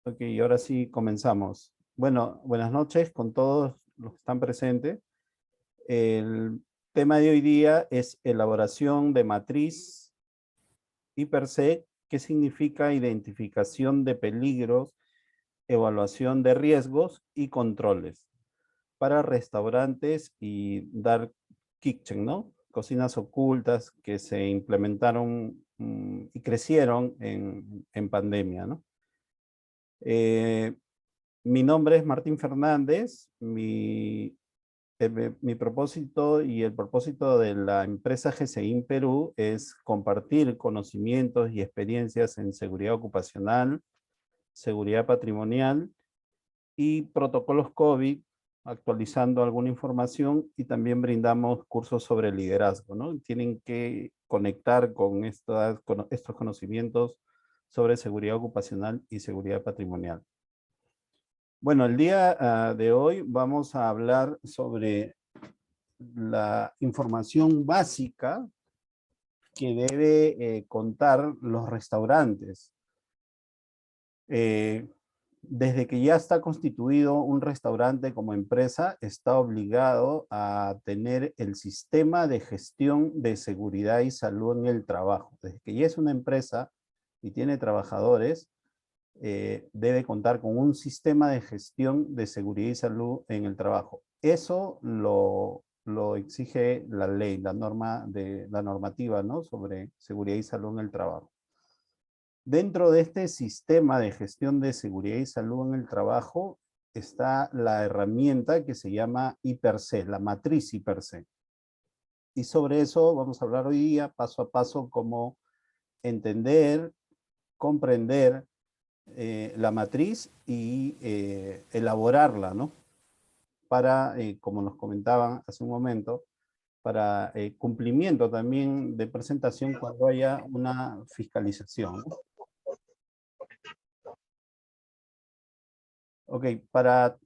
Ok, y ahora sí comenzamos. Bueno, buenas noches con todos los que están presentes. El tema de hoy día es elaboración de matriz y per se, que significa identificación de peligros, evaluación de riesgos y controles para restaurantes y dark kitchen, ¿no? Cocinas ocultas que se implementaron y crecieron en pandemia, ¿no? Eh, Mi nombre es Martín Fernández. Mi propósito y el propósito de la empresa GCIN Perú es compartir conocimientos y experiencias en seguridad ocupacional, seguridad patrimonial y protocolos COVID, actualizando alguna información, y también brindamos cursos sobre liderazgo, ¿no? Tienen que conectar con estos conocimientos sobre seguridad ocupacional y seguridad patrimonial. Bueno, el día de hoy vamos a hablar sobre la información básica que debe contar los restaurantes. Eh, Desde que ya está constituido un restaurante como empresa, está obligado a tener el sistema de gestión de seguridad y salud en el trabajo. Desde que ya es una empresa y tiene trabajadores, debe contar con un sistema de gestión de seguridad y salud en el trabajo. Eso lo exige la ley, la normativa, ¿no? Sobre seguridad y salud en el trabajo. Dentro de este sistema de gestión de seguridad y salud en el trabajo está la herramienta que se llama I+C, la matriz I+C. Y sobre eso vamos a hablar hoy día, paso a paso, cómo entender, comprender la matriz y elaborarla, ¿no? Para, como nos comentaban hace un momento, para cumplimiento también de presentación cuando haya una fiscalización, ¿no? Ok, para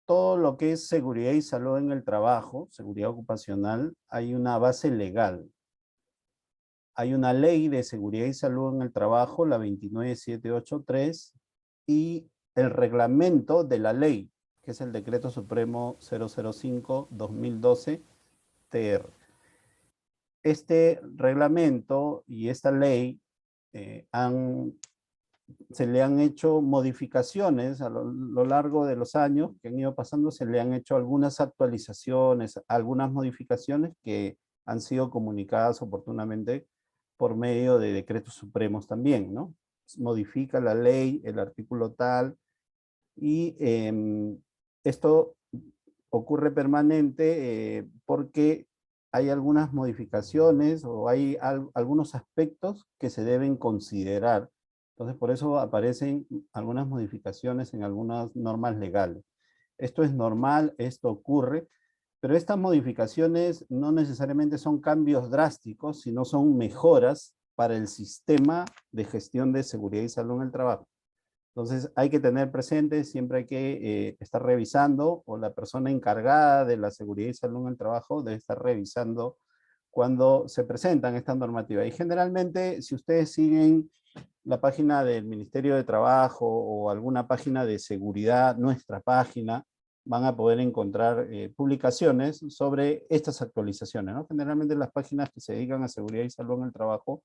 todo lo que es seguridad y salud en el trabajo, seguridad ocupacional, hay una base legal. Hay una ley de seguridad y salud en el trabajo, la 29783, y el reglamento de la ley, que es el Decreto Supremo 005-2012 TR. Este reglamento y esta ley eh, han se le han hecho modificaciones a lo largo de los años que han ido pasando. Se le han hecho algunas actualizaciones, algunas modificaciones que han sido comunicadas oportunamente por medio de decretos supremos también, ¿no? Modifica la ley, el artículo tal, y esto ocurre permanente porque hay algunas modificaciones o hay algunos aspectos que se deben considerar. Entonces, por eso aparecen algunas modificaciones en algunas normas legales. Esto es normal, esto ocurre, pero estas modificaciones no necesariamente son cambios drásticos, sino son mejoras para el sistema de gestión de seguridad y salud en el trabajo. Entonces hay que tener presente, siempre hay que estar revisando, o la persona encargada de la seguridad y salud en el trabajo debe estar revisando cuando se presentan estas normativas. Y generalmente, si ustedes siguen la página del Ministerio de Trabajo o alguna página de seguridad, nuestra página, van a poder encontrar publicaciones sobre estas actualizaciones, ¿no? Generalmente las páginas que se dedican a seguridad y salud en el trabajo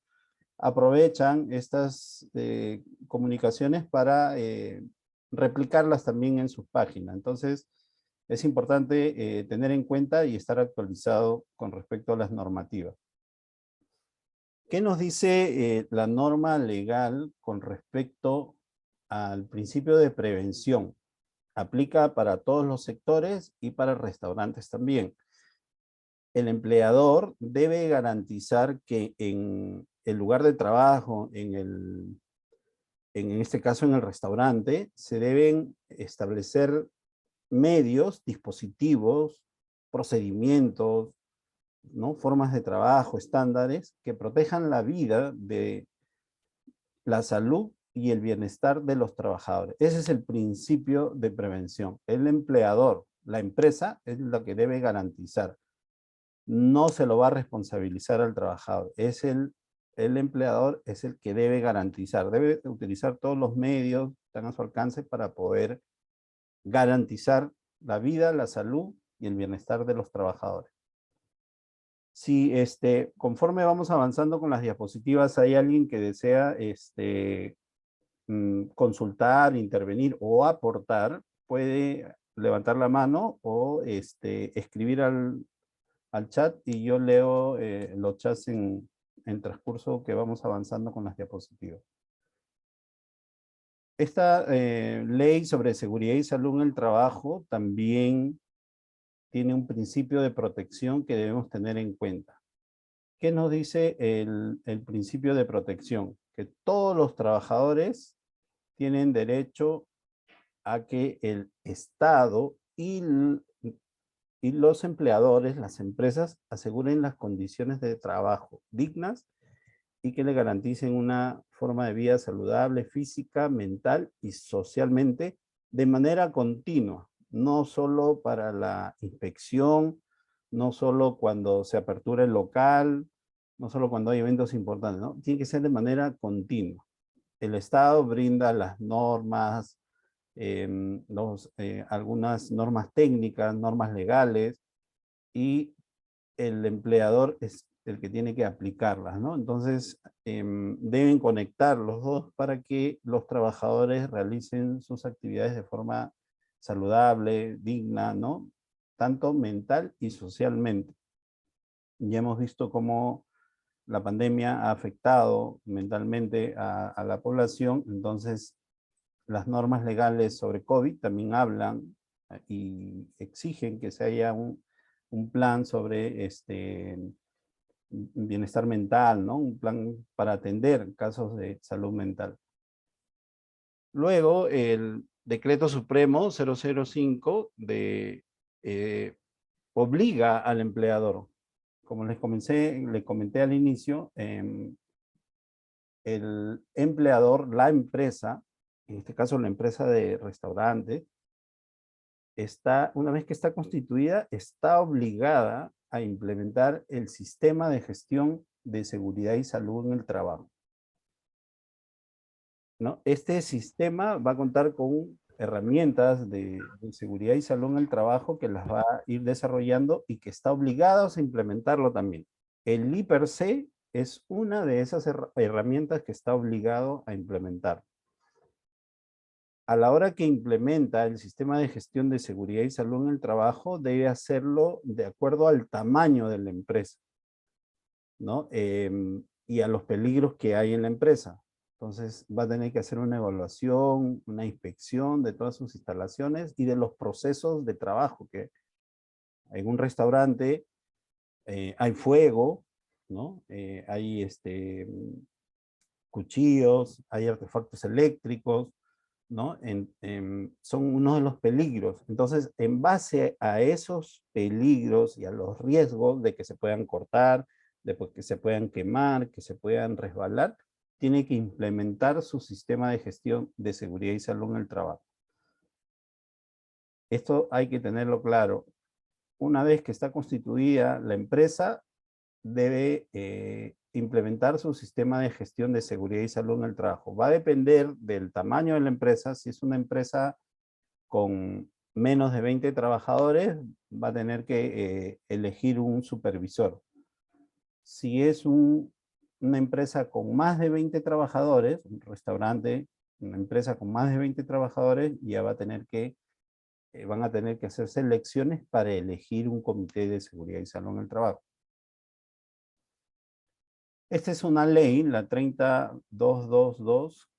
aprovechan estas comunicaciones para replicarlas también en sus páginas. Entonces, es importante tener en cuenta y estar actualizado con respecto a las normativas. ¿Qué nos dice la norma legal con respecto al principio de prevención? Aplica para todos los sectores y para restaurantes también. El empleador debe garantizar que en el lugar de trabajo, en este caso en el restaurante, se deben establecer medios, dispositivos, procedimientos, ¿no? Formas de trabajo, estándares que protejan la vida, de la salud y el bienestar de los trabajadores. Ese es el principio de prevención. El empleador, la empresa, es la que debe garantizar. No se lo va a responsabilizar al trabajador. El empleador es el que debe garantizar, debe utilizar todos los medios están a su alcance para poder garantizar la vida, la salud y el bienestar de los trabajadores. Si conforme vamos avanzando con las diapositivas, hay alguien que desea consultar, intervenir o aportar, puede levantar la mano o escribir al chat y yo leo los chats en transcurso que vamos avanzando con las diapositivas. Esta ley sobre seguridad y salud en el trabajo también tiene un principio de protección que debemos tener en cuenta. ¿Qué nos dice el principio de protección? Que todos los trabajadores tienen derecho a que el Estado y los empleadores, las empresas, aseguren las condiciones de trabajo dignas y que le garanticen una forma de vida saludable, física, mental y socialmente de manera continua, no solo para la inspección, no solo cuando se apertura el local, no solo cuando hay eventos importantes, ¿no? Tiene que ser de manera continua. El Estado brinda las normas, algunas normas técnicas, normas legales, y el empleador es el que tiene que aplicarlas, ¿no? Entonces, deben conectar los dos para que los trabajadores realicen sus actividades de forma saludable, digna, ¿no? Tanto mental y socialmente. Ya hemos visto cómo la pandemia ha afectado mentalmente a la población, entonces las normas legales sobre COVID también hablan y exigen que se haya un plan sobre bienestar mental, ¿no? Un plan para atender casos de salud mental. Luego, el Decreto Supremo 005 obliga al empleador. Como le comenté al inicio, el empleador, la empresa, en este caso la empresa de restaurante, una vez que está constituida, está obligada a implementar el sistema de gestión de seguridad y salud en el trabajo, ¿no? Este sistema va a contar con herramientas de seguridad y salud en el trabajo que las va a ir desarrollando y que está obligado a implementarlo también. El I+C es una de esas herramientas que está obligado a implementar. A la hora que implementa el sistema de gestión de seguridad y salud en el trabajo, debe hacerlo de acuerdo al tamaño de la empresa, ¿no? Y a los peligros que hay en la empresa. Entonces va a tener que hacer una evaluación, una inspección de todas sus instalaciones y de los procesos de trabajo, que en un restaurante hay fuego, ¿no? Hay cuchillos, hay artefactos eléctricos, ¿no? Son uno de los peligros. Entonces, en base a esos peligros y a los riesgos de que se puedan cortar, de que se puedan quemar, que se puedan resbalar, tiene que implementar su sistema de gestión de seguridad y salud en el trabajo. Esto hay que tenerlo claro. Una vez que está constituida la empresa, debe implementar su sistema de gestión de seguridad y salud en el trabajo. Va a depender del tamaño de la empresa. Si es una empresa con menos de 20 trabajadores, va a tener que elegir un supervisor. Si es una empresa con más de 20 trabajadores, un restaurante, una empresa con más de 20 trabajadores, ya va a tener que, van a tener que hacer selecciones para elegir un comité de seguridad y salud en el trabajo. Esta es una ley, la 30222,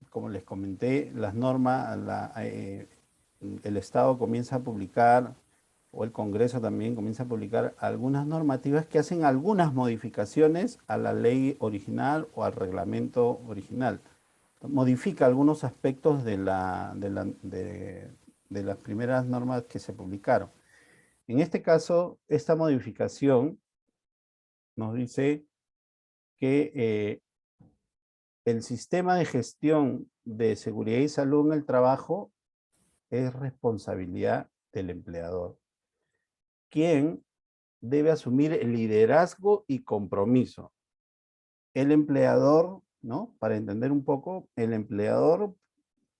como les comenté, las normas, el Estado comienza a publicar, o el Congreso también comienza a publicar algunas normativas que hacen algunas modificaciones a la ley original o al reglamento original. Modifica algunos aspectos de las primeras normas que se publicaron. En este caso, esta modificación nos dice que el sistema de gestión de seguridad y salud en el trabajo es responsabilidad del empleador, quien debe asumir el liderazgo y compromiso. El empleador, ¿no? Para entender un poco, el empleador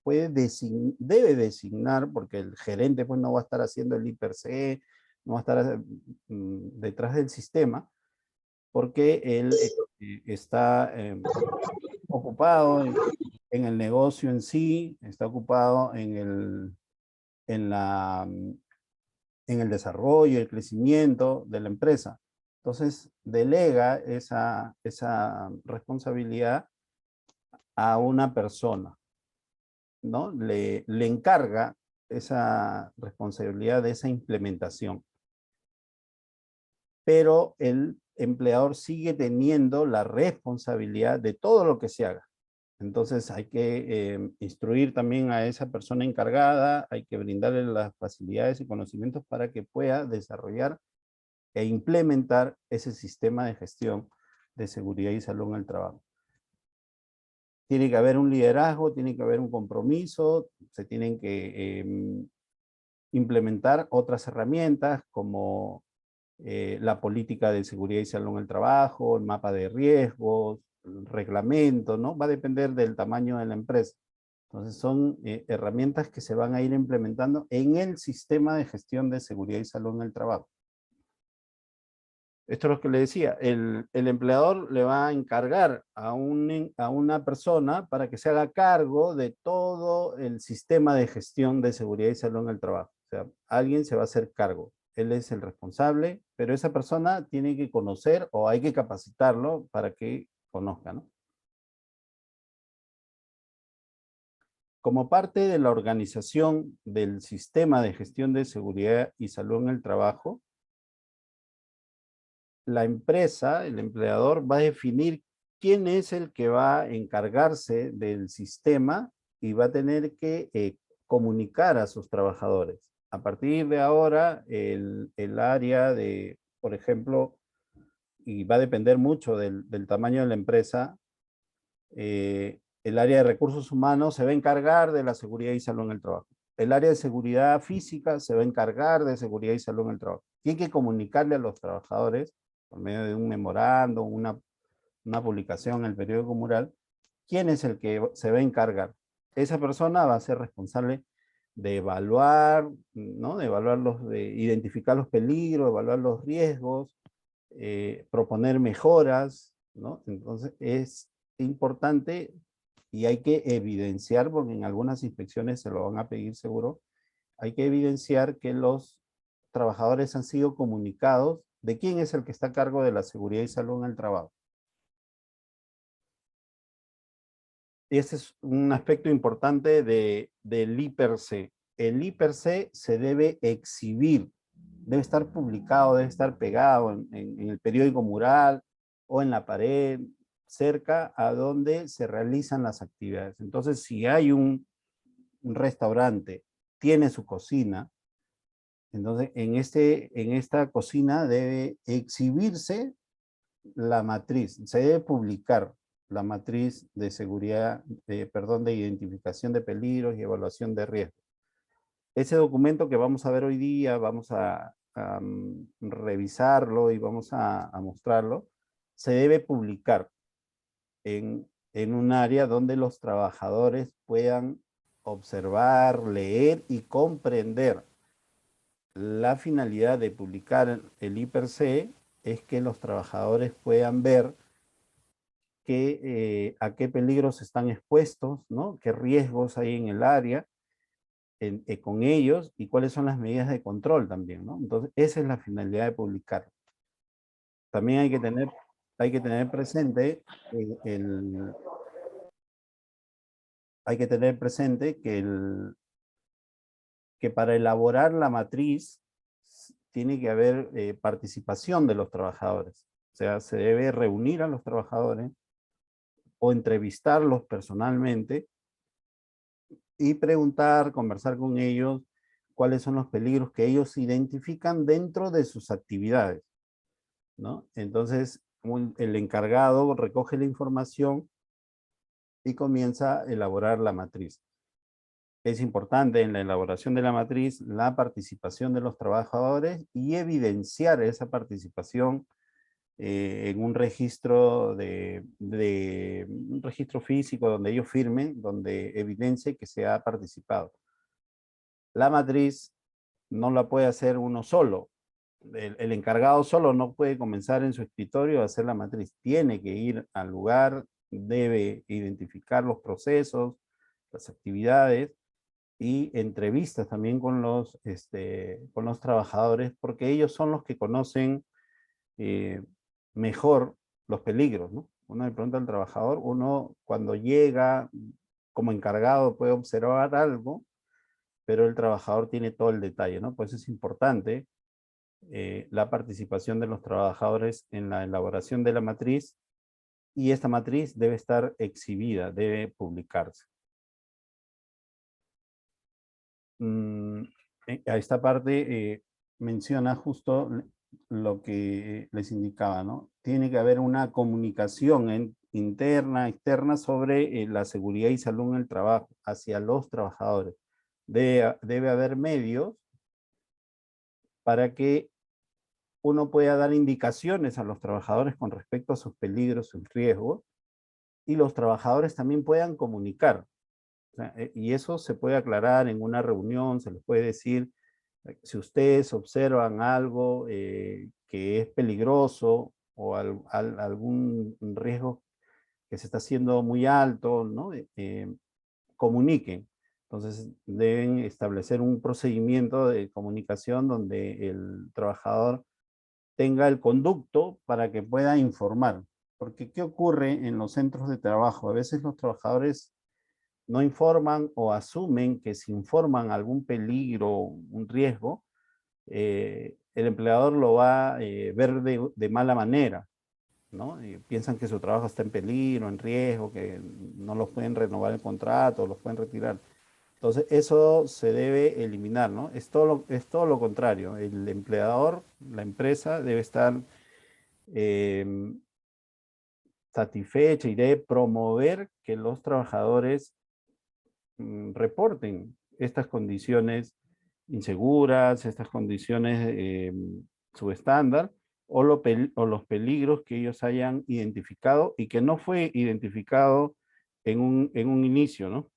debe designar, porque el gerente pues no va a estar haciendo el I per se, no va a estar detrás del sistema, porque él está ocupado en el negocio en sí, está ocupado en la, en el desarrollo, el crecimiento de la empresa. Entonces, delega esa responsabilidad a una persona, ¿no? Le encarga esa responsabilidad de esa implementación. Pero el empleador sigue teniendo la responsabilidad de todo lo que se haga. Entonces hay que instruir también a esa persona encargada, hay que brindarle las facilidades y conocimientos para que pueda desarrollar e implementar ese sistema de gestión de seguridad y salud en el trabajo. Tiene que haber un liderazgo, tiene que haber un compromiso, se tienen que implementar otras herramientas como la política de seguridad y salud en el trabajo, el mapa de riesgos, el reglamento, ¿no? Va a depender del tamaño de la empresa. Entonces son herramientas que se van a ir implementando en el sistema de gestión de seguridad y salud en el trabajo. Esto es lo que le decía, el empleador le va a encargar a una persona para que se haga cargo de todo el sistema de gestión de seguridad y salud en el trabajo. O sea, alguien se va a hacer cargo. Él es el responsable, pero esa persona tiene que conocer o hay que capacitarlo para que conozca, ¿no? Como parte de la organización del sistema de gestión de seguridad y salud en el trabajo, la empresa, el empleador, va a definir quién es el que va a encargarse del sistema y va a tener que comunicar a sus trabajadores. A partir de ahora, el área de, por ejemplo, y va a depender mucho del tamaño de la empresa, el área de recursos humanos se va a encargar de la seguridad y salud en el trabajo. El área de seguridad física se va a encargar de seguridad y salud en el trabajo. Tiene que comunicarle a los trabajadores por medio de un memorando, una publicación en el periódico mural, quién es el que se va a encargar. Esa persona va a ser responsable de evaluar, ¿no? De evaluar de identificar los peligros, evaluar los riesgos, proponer mejoras, ¿no? Entonces es importante y hay que evidenciar, porque en algunas inspecciones se lo van a pedir seguro, hay que evidenciar que los trabajadores han sido comunicados de quién es el que está a cargo de la seguridad y salud en el trabajo. Ese es un aspecto importante del I per se. El I per se se debe exhibir, debe estar publicado, debe estar pegado en el periódico mural o en la pared, cerca a donde se realizan las actividades. Entonces, si hay un restaurante, tiene su cocina, entonces en esta cocina debe exhibirse la matriz, se debe publicar la matriz de seguridad, perdón, de identificación de peligros y evaluación de riesgos. Ese documento que vamos a ver hoy día, vamos a revisarlo y vamos a mostrarlo, se debe publicar en un área donde los trabajadores puedan observar, leer y comprender. La finalidad de publicar el I per se es que los trabajadores puedan ver a qué peligros están expuestos, ¿no? Qué riesgos hay en el área con ellos y cuáles son las medidas de control también, ¿no? Entonces, esa es la finalidad de publicar. También hay que tener presente hay que tener presente que para elaborar la matriz tiene que haber participación de los trabajadores. O sea, se debe reunir a los trabajadores o entrevistarlos personalmente y preguntar, conversar con ellos cuáles son los peligros que ellos identifican dentro de sus actividades, ¿no? Entonces, el encargado recoge la información y comienza a elaborar la matriz. Es importante en la elaboración de la matriz la participación de los trabajadores y evidenciar esa participación en un registro un registro físico donde ellos firmen, donde evidencie que se ha participado. La matriz no la puede hacer uno solo. El encargado solo no puede comenzar en su escritorio a hacer la matriz. Tiene que ir al lugar, debe identificar los procesos, las actividades y entrevistas también con los trabajadores, porque ellos son los que conocen mejor los peligros, ¿no? Uno le pregunta al trabajador, uno cuando llega como encargado puede observar algo, pero el trabajador tiene todo el detalle, ¿no? Pues es importante la participación de los trabajadores en la elaboración de la matriz, y esta matriz debe estar exhibida, debe publicarse. A esta parte menciona justo lo que les indicaba, ¿no? Tiene que haber una comunicación interna, externa sobre la seguridad y salud en el trabajo hacia los trabajadores. Debe haber medios para que uno pueda dar indicaciones a los trabajadores con respecto a sus peligros, sus riesgos, y los trabajadores también puedan comunicar. O sea, y eso se puede aclarar en una reunión, se les puede decir, si ustedes observan algo que es peligroso o algún riesgo que se está haciendo muy alto, ¿no? Comuniquen. Entonces deben establecer un procedimiento de comunicación donde el trabajador tenga el conducto para que pueda informar. Porque ¿qué ocurre en los centros de trabajo? A veces los trabajadores no informan o asumen que si informan algún peligro, un riesgo, el empleador lo va a ver de mala manera, ¿no? Y piensan que su trabajo está en peligro, en riesgo, que no los pueden renovar el contrato, los pueden retirar. Entonces, eso se debe eliminar, ¿no? Es todo lo contrario. El empleador, la empresa, debe estar eh, satisfecha y debe promover que los trabajadores reporten estas condiciones inseguras, estas condiciones subestándar, o los peligros que ellos hayan identificado y que no fue identificado en un inicio, ¿no?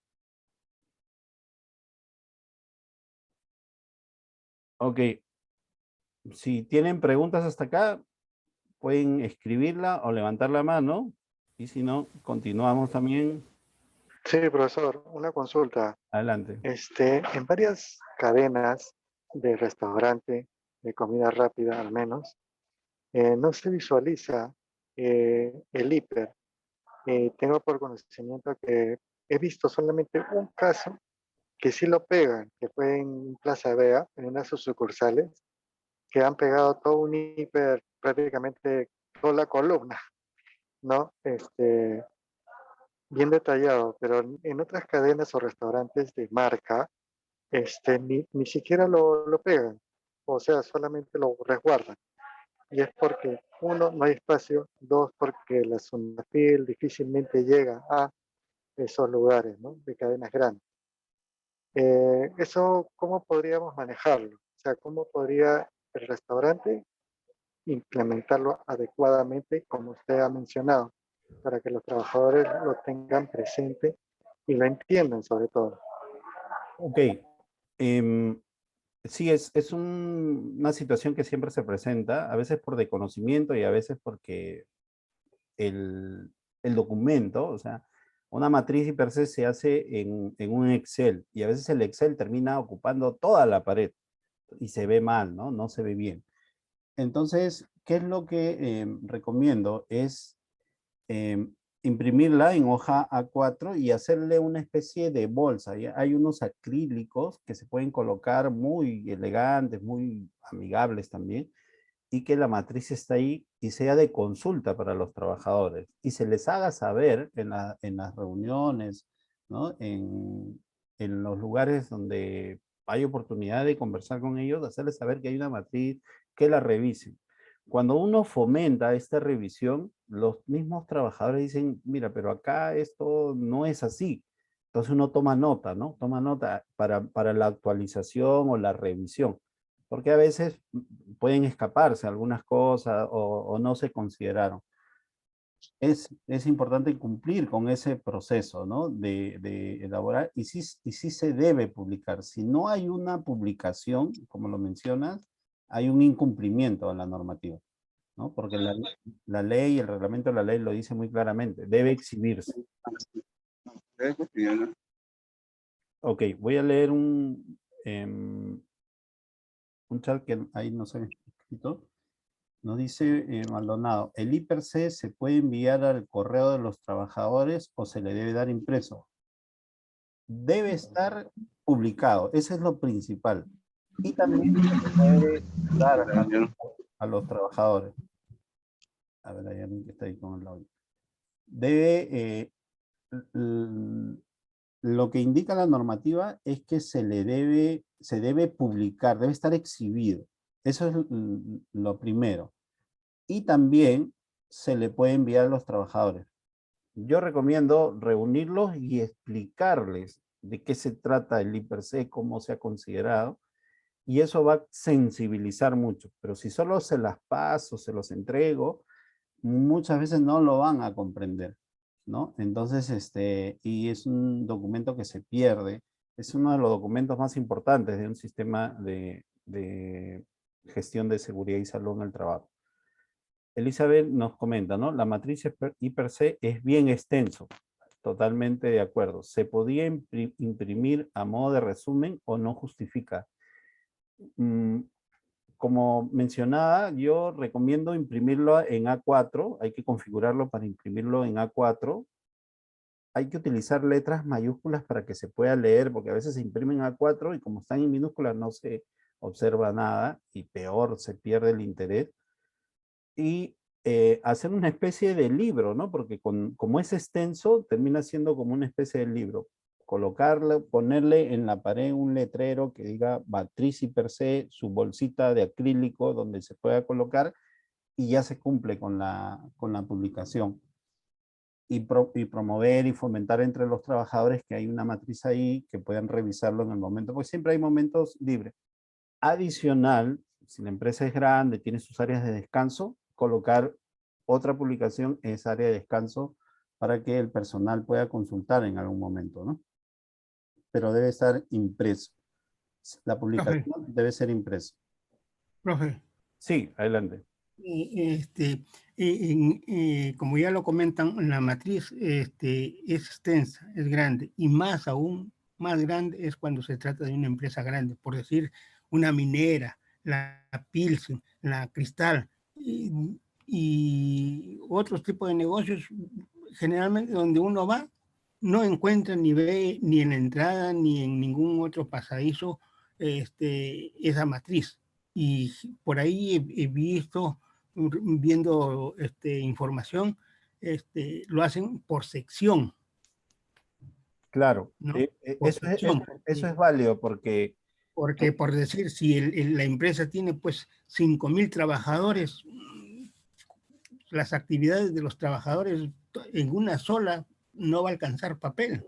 Ok, si tienen preguntas hasta acá, pueden escribirla o levantar la mano, y si no, continuamos también. Sí, profesor, una consulta. Adelante. En varias cadenas de restaurante, de comida rápida al menos, no se visualiza el hiper. Tengo por conocimiento que he visto solamente un caso que sí lo pegan, que fue en Plaza Vea, en una de sus sucursales, que han pegado todo un hiper, prácticamente toda la columna, ¿no? Bien detallado, pero en otras cadenas o restaurantes de marca, ni siquiera lo pegan, o sea, solamente lo resguardan. Y es porque, uno, no hay espacio, dos, porque la Sunafil difícilmente llega a esos lugares, ¿no? De cadenas grandes. Eso, ¿cómo podríamos manejarlo? O sea, ¿cómo podría el restaurante implementarlo adecuadamente, como usted ha mencionado, para que los trabajadores lo tengan presente y lo entiendan sobre todo? Ok. Sí, una situación que siempre se presenta, a veces por desconocimiento y a veces porque el, el documento, o sea, una matriz y per se hace en un Excel, y a veces el Excel termina ocupando toda la pared y se ve mal, ¿no? No se ve bien. Entonces, ¿qué es lo que recomiendo? Es imprimirla en hoja A4 y hacerle una especie de bolsa. Hay unos acrílicos que se pueden colocar muy elegantes, muy amigables también, y que la matriz está ahí y sea de consulta para los trabajadores. Y se les haga saber en las reuniones, ¿no? En los lugares donde hay oportunidad de conversar con ellos, hacerles saber que hay una matriz, que la revisen. Cuando uno fomenta esta revisión, los mismos trabajadores dicen, mira, pero acá esto no es así. Entonces uno toma nota, ¿no? Toma nota para la actualización o la revisión. porque a veces pueden escaparse algunas cosas o no se consideraron. Es importante cumplir con ese proceso, ¿no? De elaborar, y sí se debe publicar. Si no hay una publicación, como lo mencionas, hay un incumplimiento a la normativa, ¿no? Porque la ley, el reglamento de la ley lo dice muy claramente, debe exhibirse. Ok, voy a leer un chat que ahí no se ha escrito. Nos dice Maldonado, ¿el I-Per-C se puede enviar al correo de los trabajadores o se le debe dar impreso? Debe estar publicado, eso es lo principal. Y también se le debe dar a los trabajadores. A ver, hay alguien que está ahí con el audio. Debe, lo que indica la normativa es que se debe publicar, debe estar exhibido. Eso es lo primero. Y también se le puede enviar a los trabajadores. Yo recomiendo reunirlos y explicarles de qué se trata el I-Per-C, cómo se ha considerado, y eso va a sensibilizar mucho. Pero si solo se las paso, se los entrego, muchas veces no lo van a comprender, ¿no? Entonces, y es un documento que se pierde, es uno de los documentos más importantes de un sistema de gestión de seguridad y salud en el trabajo. Elizabeth nos comenta, ¿no? La matriz I-Per-C es bien extenso. Totalmente de acuerdo. ¿Se podía imprimir a modo de resumen o no justifica? Como mencionaba, yo recomiendo imprimirlo en A4. Hay que configurarlo para imprimirlo en A4. Hay que utilizar letras mayúsculas para que se pueda leer, porque a veces se imprimen A4 y como están en minúsculas no se observa nada y peor, se pierde el interés. Y hacer una especie de libro, ¿no? Porque como es extenso, termina siendo como una especie de libro. Colocarlo, ponerle en la pared un letrero que diga matriz I-Per-C, su bolsita de acrílico donde se pueda colocar y ya se cumple con la publicación. Y promover y fomentar entre los trabajadores que hay una matriz ahí, que puedan revisarlo en el momento, porque siempre hay momentos libres. Adicional, si la empresa es grande, tiene sus áreas de descanso, colocar otra publicación en esa área de descanso para que el personal pueda consultar en algún momento, ¿no? Pero debe estar impreso. La Profe, publicación debe ser impresa. profe, Sí, adelante. como ya lo comentan, la matriz es extensa, es grande, y más aún, más grande es cuando se trata de una empresa grande, por decir, una minera, la Pilsen, la Cristal, y otros tipos de negocios, generalmente donde uno va, no encuentra ni ve ni en la entrada ni en ningún otro pasadizo esa matriz. Y por ahí he visto, viendo información, lo hacen por sección, Claro, ¿no? Por eso sección, eso es válido porque porque por decir, si la empresa tiene pues 5.000 trabajadores, las actividades de los trabajadores en una sola no va a alcanzar papel.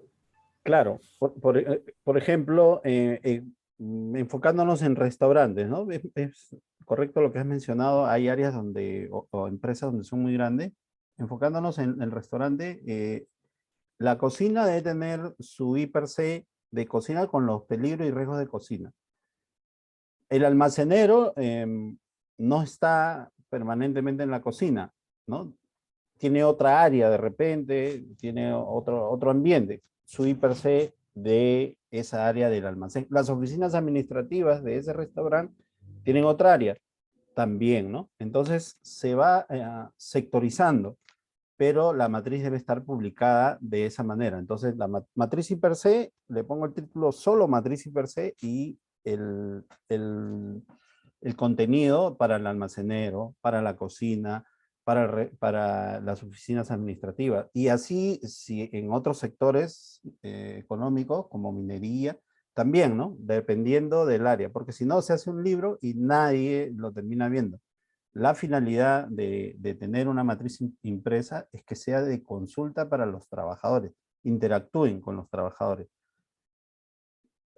claro, por ejemplo, enfocándonos en restaurantes, ¿no? Es correcto lo que has mencionado, hay áreas donde, o empresas donde son muy grandes. Enfocándonos en el restaurante, la cocina debe tener su I-Per-C de cocina con los peligros y riesgos de cocina. El almacenero no está permanentemente en la cocina, ¿no? Tiene otra área de repente, tiene otro ambiente. Su I-Per-C de esa área del almacén. Las oficinas administrativas de ese restaurante tienen otra área también, ¿no? Entonces se va sectorizando, pero la matriz debe estar publicada de esa manera. Entonces la matriz I-Per-C, le pongo el título solo matriz I-Per-C y el contenido para el almacenero, para la cocina, para las oficinas administrativas. Y así, si en otros sectores económicos, como minería, también, ¿no? Dependiendo del área, porque si no, se hace un libro y nadie lo termina viendo. La finalidad de tener una matriz impresa es que sea de consulta para los trabajadores, interactúen con los trabajadores.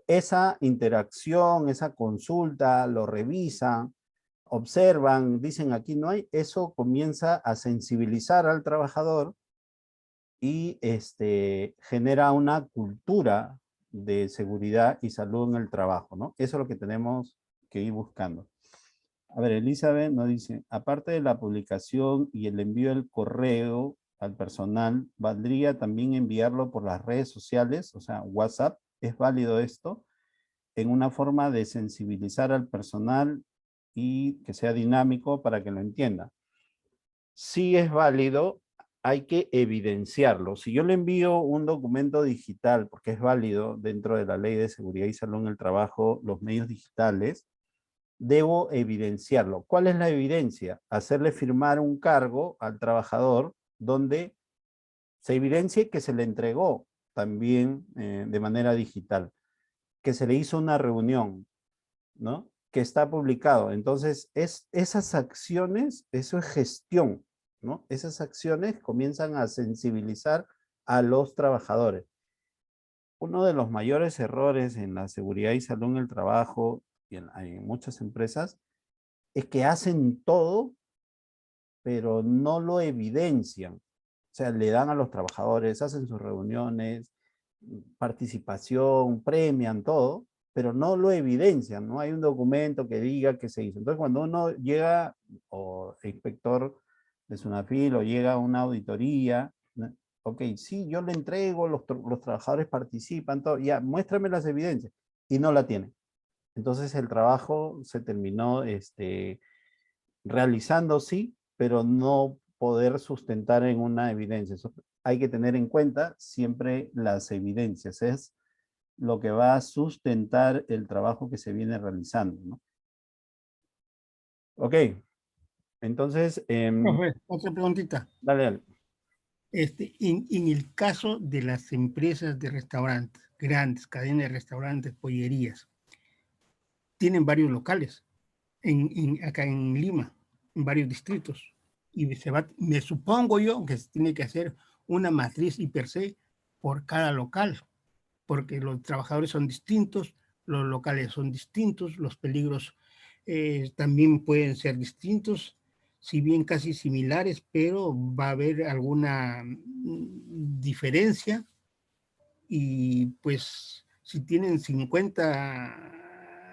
esa interacción, esa consulta, lo revisan, observan, dicen aquí no hay, eso comienza a sensibilizar al trabajador y genera una cultura de seguridad y salud en el trabajo, ¿no? Eso es lo que tenemos que ir buscando. A ver, Elizabeth nos dice, aparte de la publicación y el envío del correo al personal, ¿valdría también enviarlo por las redes sociales? O sea, WhatsApp, ¿es válido esto? En una forma de sensibilizar al personal y que sea dinámico para que lo entienda. Sí es válido, hay que evidenciarlo. Si yo le envío un documento digital, porque es válido dentro de la Ley de Seguridad y Salud en el Trabajo, los medios digitales, debo evidenciarlo. ¿Cuál es la evidencia? Hacerle firmar un cargo al trabajador donde se evidencie que se le entregó también de manera digital, que se le hizo una reunión, ¿no? Que está publicado. Entonces, esas acciones, eso es gestión, ¿no? Esas acciones comienzan a sensibilizar a los trabajadores. Uno de los mayores errores en la seguridad y salud en el trabajo y en muchas empresas es que hacen todo, pero no lo evidencian. O sea, le dan a los trabajadores, hacen sus reuniones, participación, premian todo, pero no lo evidencian, no hay un documento que diga que se hizo. Entonces, cuando uno llega, o inspector de SUNAFIL, o llega a una auditoría, ¿no? Ok, sí, yo le entrego, los trabajadores participan, todo, ya, muéstrame las evidencias, y no la tienen. Entonces, el trabajo se terminó realizando, sí, pero no poder sustentar en una evidencia. Eso hay que tener en cuenta siempre las evidencias, es lo que va a sustentar el trabajo que se viene realizando, ¿no? Ok, entonces, Profe, otra preguntita. dale, dale. En el caso de las empresas de restaurantes, grandes cadenas de restaurantes, pollerías, tienen varios locales acá en Lima, en varios distritos. Y me supongo yo que se tiene que hacer una matriz y per se por cada local, porque los trabajadores son distintos, los locales son distintos, los peligros también pueden ser distintos, si bien casi similares, pero va a haber alguna diferencia y pues si tienen 50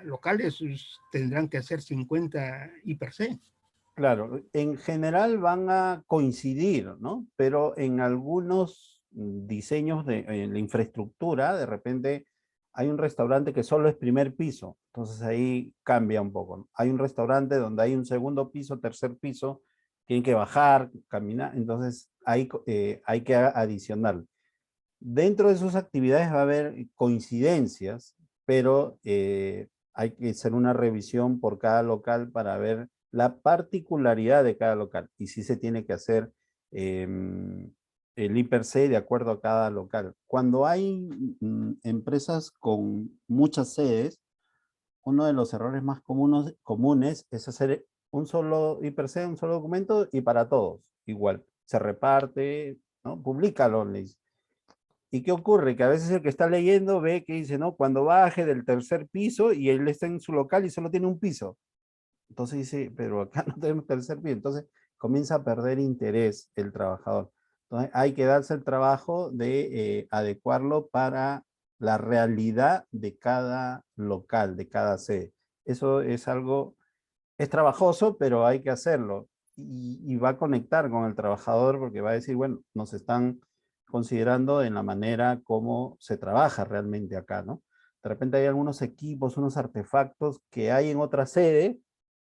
locales, pues, tendrán que hacer 50 y per se. Claro, en general van a coincidir, ¿no? Pero en algunos diseños de la infraestructura, de repente hay un restaurante que solo es primer piso, entonces ahí cambia un poco, ¿no? Hay un restaurante donde hay un segundo piso, tercer piso, tienen que bajar, caminar, entonces ahí hay que adicionar. Dentro de sus actividades va a haber coincidencias, pero hay que hacer una revisión por cada local para ver la particularidad de cada local. Y sí se tiene que hacer el I/P/C de acuerdo a cada local. Cuando hay empresas con muchas sedes, uno de los errores más comunes es hacer un solo I/P/C, un solo documento y para todos, igual. Se reparte, ¿no? Públicalo, le dice. ¿Y qué ocurre? Que a veces el que está leyendo ve que dice, no, cuando baje del tercer piso y él está en su local y solo tiene un piso. Entonces dice, pero acá no tenemos tercer piso. Entonces comienza a perder interés el trabajador. Entonces hay que darse el trabajo de adecuarlo para la realidad de cada local, de cada sede. Eso es algo, es trabajoso, pero hay que hacerlo. Y va a conectar con el trabajador porque va a decir, bueno, nos están considerando en la manera como se trabaja realmente acá, ¿no? De repente hay algunos equipos, unos artefactos que hay en otra sede,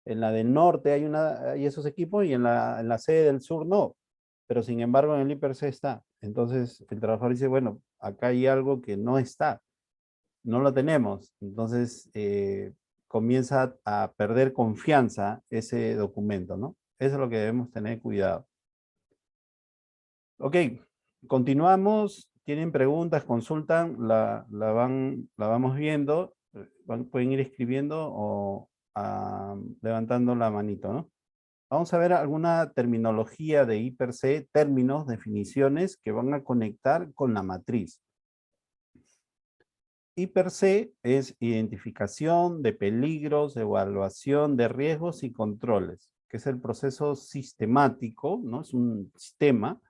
en la del norte hay esos equipos y en la sede del sur no, pero sin embargo en el I/P/C está. Entonces el trabajador dice, bueno, acá hay algo que no está, no lo tenemos. Entonces comienza a perder confianza ese documento, ¿no? Eso es lo que debemos tener cuidado. Ok, continuamos. Tienen preguntas, consultan, la vamos viendo. Pueden ir escribiendo o levantando la manito, ¿no? Vamos a ver alguna terminología de I/P/C, términos, definiciones que van a conectar con la matriz. Y per se es identificación de peligros, evaluación de riesgos y controles, que es el proceso sistemático, ¿no? Es un sistema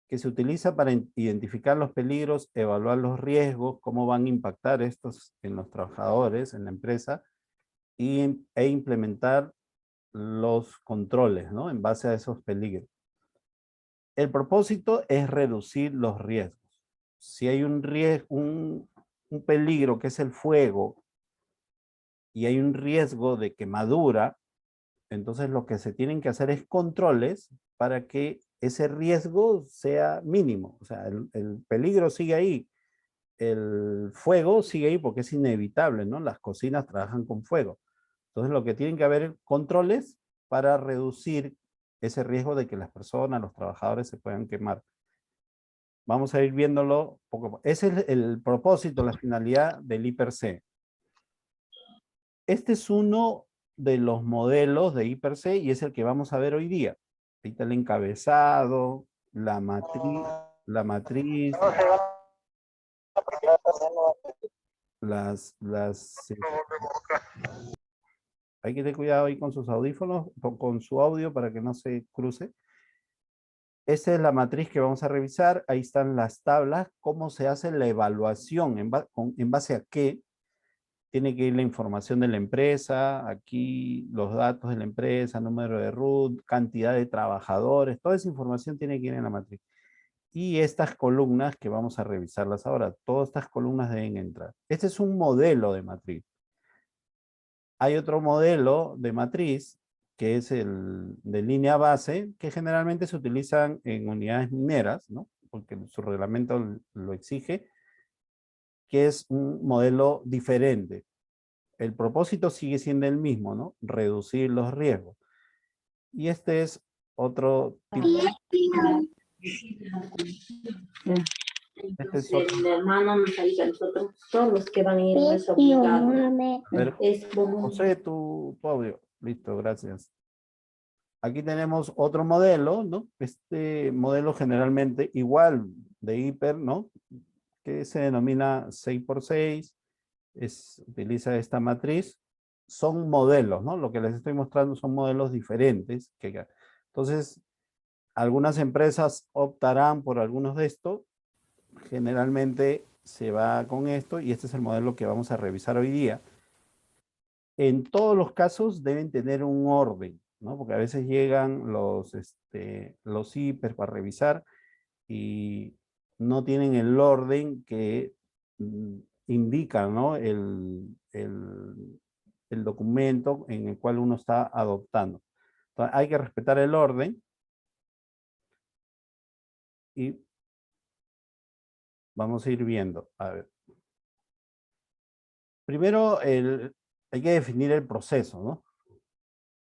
que se utiliza para identificar los peligros, evaluar los riesgos, cómo van a impactar estos en los trabajadores, en la empresa, e implementar los controles, ¿no? En base a esos peligros. El propósito es reducir los riesgos. Si hay un peligro que es el fuego y hay un riesgo de quemadura, entonces lo que se tienen que hacer es controles para que ese riesgo sea mínimo. O sea, el peligro sigue ahí, el fuego sigue ahí porque es inevitable, ¿no? Las cocinas trabajan con fuego. Entonces lo que tienen que haber controles para reducir ese riesgo de que las personas, los trabajadores se puedan quemar. Vamos a ir viéndolo poco a poco. Ese es el propósito, la finalidad del I+C. Este es uno de los modelos de I+C y es el que vamos a ver hoy día. Ahí está el encabezado, la matriz, hay que tener cuidado ahí con sus audífonos, con su audio para que no se cruce. Esa es la matriz que vamos a revisar. Ahí están las tablas, cómo se hace la evaluación, en base a qué. Tiene que ir la información de la empresa, aquí los datos de la empresa, número de RUT, cantidad de trabajadores, toda esa información tiene que ir en la matriz. Y estas columnas que vamos a revisarlas ahora, todas estas columnas deben entrar. Este es un modelo de matriz. Hay otro modelo de matriz, que es el de línea base, que generalmente se utilizan en unidades mineras, ¿no? Porque su reglamento lo exige, que es un modelo diferente. El propósito sigue siendo el mismo, ¿no? Reducir los riesgos. Y este es otro tipo. Este es otro. El hermano nos avisa a nosotros, todos los que van a ir no es obligado. A ver, Es voluntario. José, tu audio. Listo, gracias. Aquí tenemos otro modelo, ¿no? Este modelo generalmente igual de hiper, ¿no? Que se denomina 6x6. Utiliza esta matriz. Son modelos, ¿no? Lo que les estoy mostrando son modelos diferentes. Entonces, algunas empresas optarán por algunos de estos. Generalmente se va con esto y este es el modelo que vamos a revisar hoy día. En todos los casos deben tener un orden, ¿no? Porque a veces llegan los hiper para revisar y no tienen el orden que indica, ¿no? el documento en el cual uno está adoptando. Entonces, hay que respetar el orden y vamos a ir viendo. A ver. Primero, hay que definir el proceso, ¿no?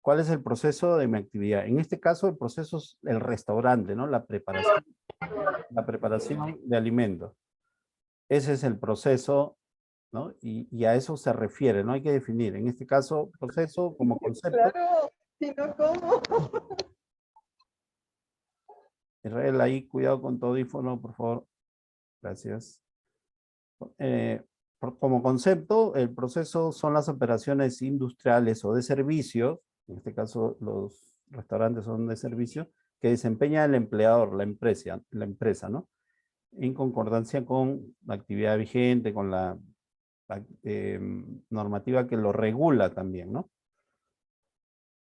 ¿Cuál es el proceso de mi actividad? En este caso, el proceso es el restaurante, ¿no? La preparación de alimentos. Ese es el proceso, ¿no? Y a eso se refiere, ¿no? Hay que definir. En este caso, proceso como concepto. Claro, si no, ¿cómo? Israel, ahí, cuidado con tu audífono, por favor. Gracias. Como concepto, el proceso son las operaciones industriales o de servicio, en este caso los restaurantes son de servicio, que desempeña el empleador, la empresa, ¿no? En concordancia con la actividad vigente, con la normativa que lo regula también, ¿no?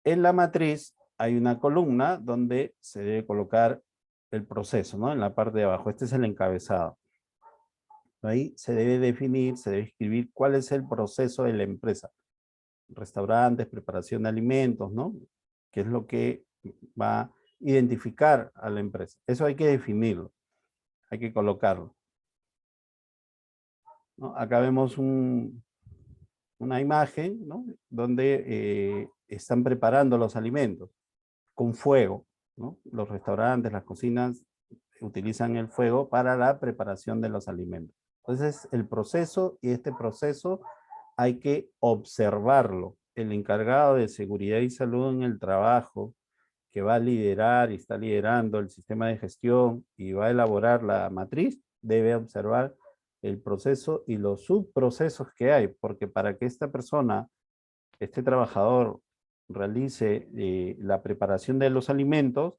En la matriz hay una columna donde se debe colocar el proceso, ¿no? En la parte de abajo. Este es el encabezado. Ahí se debe definir, se debe escribir cuál es el proceso de la empresa. Restaurantes, preparación de alimentos, ¿no? ¿Qué es lo que va a identificar a la empresa? Eso hay que definirlo, hay que colocarlo, ¿no? Acá vemos una imagen, ¿no? Donde están preparando los alimentos con fuego, ¿no? Los restaurantes, las cocinas utilizan el fuego para la preparación de los alimentos. Entonces, el proceso, y este proceso hay que observarlo. El encargado de seguridad y salud en el trabajo, que va a liderar y está liderando el sistema de gestión y va a elaborar la matriz, debe observar el proceso y los subprocesos que hay, porque para que esta persona, este trabajador, realice la preparación de los alimentos,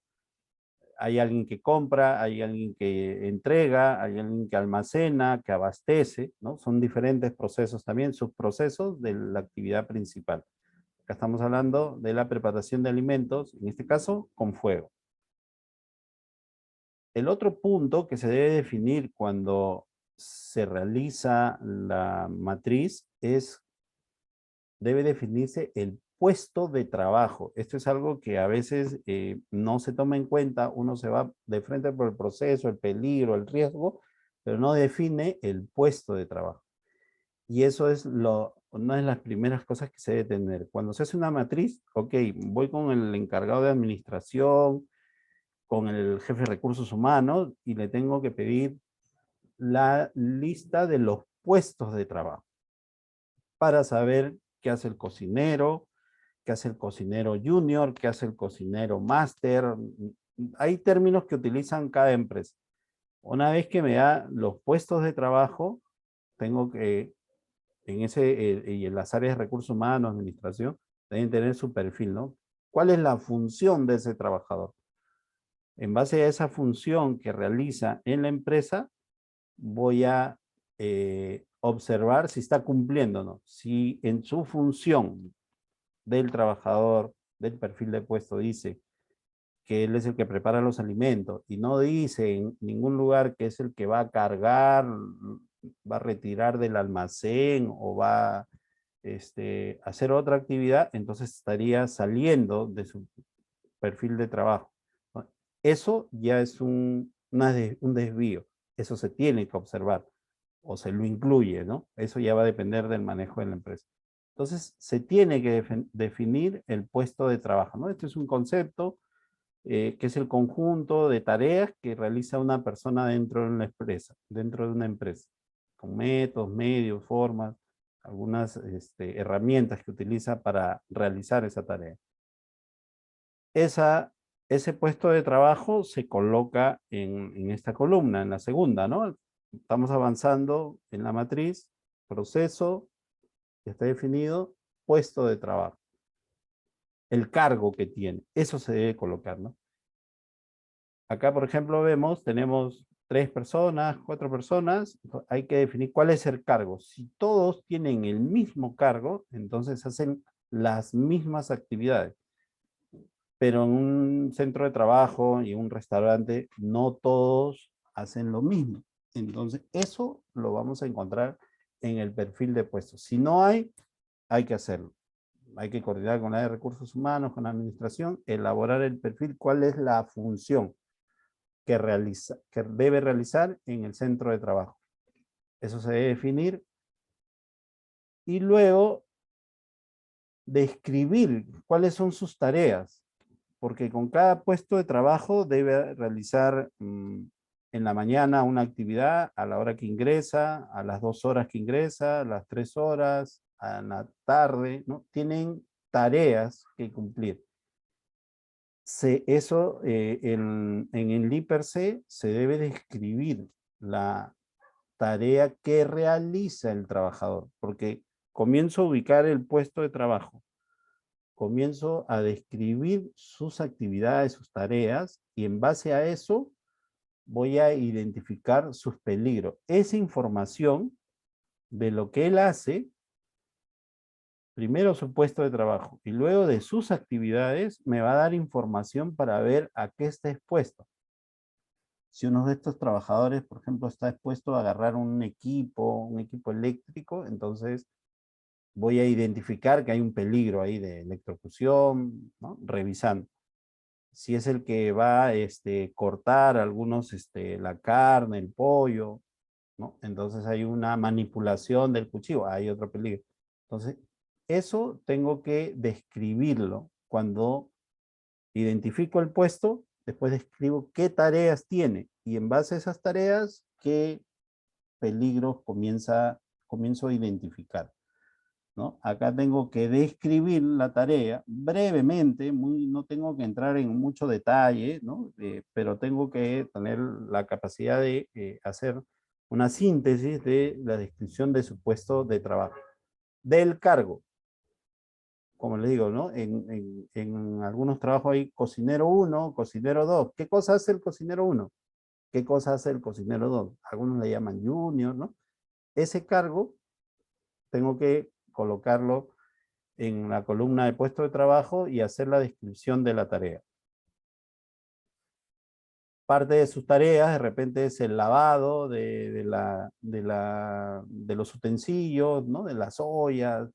hay alguien que compra, hay alguien que entrega, hay alguien que almacena, que abastece, ¿no? Son diferentes procesos también, subprocesos de la actividad principal. Acá estamos hablando de la preparación de alimentos, en este caso, con fuego. El otro punto que se debe definir cuando se realiza la matriz debe definirse el puesto de trabajo. Esto es algo que a veces no se toma en cuenta, uno se va de frente por el proceso, el peligro, el riesgo, pero no define el puesto de trabajo. Y eso es una de las primeras cosas que se debe tener. Cuando se hace una matriz, ok, voy con el encargado de administración, con el jefe de recursos humanos y le tengo que pedir la lista de los puestos de trabajo para saber qué hace el cocinero, qué hace el cocinero junior, qué hace el cocinero máster. Hay términos que utilizan cada empresa. Una vez que me da los puestos de trabajo, tengo que, y en las áreas de recursos humanos, administración, deben tener su perfil, ¿no? ¿Cuál es la función de ese trabajador? En base a esa función que realiza en la empresa, voy a observar si está cumpliendo o no. Si en su función del trabajador, del perfil de puesto, dice que él es el que prepara los alimentos y no dice en ningún lugar que es el que va a cargar, va a retirar del almacén o va a hacer otra actividad, entonces estaría saliendo de su perfil de trabajo. Eso ya es un desvío. Eso se tiene que observar o se lo incluye, ¿no? Eso ya va a depender del manejo de la empresa. Entonces, se tiene que definir el puesto de trabajo, ¿no? Este es un concepto que es el conjunto de tareas que realiza una persona dentro de una empresa, con métodos, medios, formas, algunas herramientas que utiliza para realizar esa tarea. Ese puesto de trabajo se coloca en esta columna, en la segunda, ¿no? Estamos avanzando en la matriz, proceso, ya está definido, puesto de trabajo. El cargo que tiene, eso se debe colocar, ¿no? Acá, por ejemplo, tenemos 3 personas, 4 personas, hay que definir cuál es el cargo. Si todos tienen el mismo cargo, entonces hacen las mismas actividades. Pero en un centro de trabajo y un restaurante, no todos hacen lo mismo. Entonces, eso lo vamos a encontrar en el perfil de puestos. Si no hay que hacerlo. Hay que coordinar con la de recursos humanos, con la administración, elaborar el perfil, cuál es la función que debe realizar en el centro de trabajo. Eso se debe definir. Y luego, describir cuáles son sus tareas. Porque con cada puesto de trabajo debe realizar en la mañana una actividad, a la hora que ingresa, a las 2 horas que ingresa, a las 3 horas, a la tarde, ¿no? Tienen tareas que cumplir. En el IPRC se debe describir la tarea que realiza el trabajador, porque comienzo a ubicar el puesto de trabajo, comienzo a describir sus actividades, sus tareas, y en base a eso voy a identificar sus peligros. Esa información de lo que él hace, primero su puesto de trabajo y luego de sus actividades, me va a dar información para ver a qué está expuesto. Si uno de estos trabajadores, por ejemplo, está expuesto a agarrar un equipo eléctrico, entonces voy a identificar que hay un peligro ahí de electrocución, ¿no? Revisando. Si es el que va a cortar la carne, el pollo, ¿no? Entonces hay una manipulación del cuchillo, hay otro peligro. Entonces, eso tengo que describirlo. Cuando identifico el puesto, después describo qué tareas tiene y en base a esas tareas, qué peligros comienzo a identificar, ¿no? Acá tengo que describir la tarea brevemente, no tengo que entrar en mucho detalle, ¿no? Pero tengo que tener la capacidad de hacer una síntesis de la descripción de su puesto de trabajo. Del cargo. Como les digo, ¿no? En algunos trabajos hay cocinero 1, cocinero 2. ¿Qué cosa hace el cocinero 1? ¿Qué cosa hace el cocinero 2? Algunos le llaman junior, ¿no? Ese cargo tengo que colocarlo en la columna de puesto de trabajo y hacer la descripción de la tarea. Parte de sus tareas de repente es el lavado de los utensilios, ¿no? De las ollas.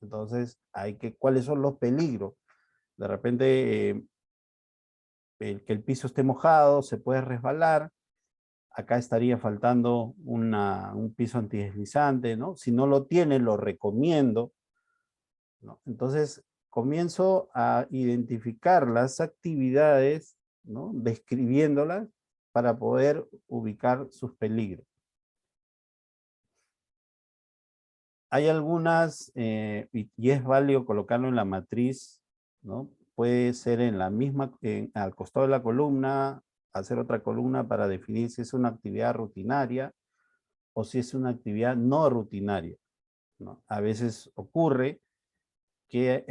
Entonces, ¿cuáles son los peligros? De repente, que el piso esté mojado, se puede resbalar. Acá estaría faltando un piso antideslizante, ¿no? Si no lo tiene, lo recomiendo, ¿no? Entonces, comienzo a identificar las actividades, ¿no? Describiéndolas para poder ubicar sus peligros. Hay algunas, y es válido colocarlo en la matriz, ¿no? Puede ser en la misma, al costado de la columna, hacer otra columna para definir si es una actividad rutinaria o si es una actividad no rutinaria, ¿no? A veces ocurre que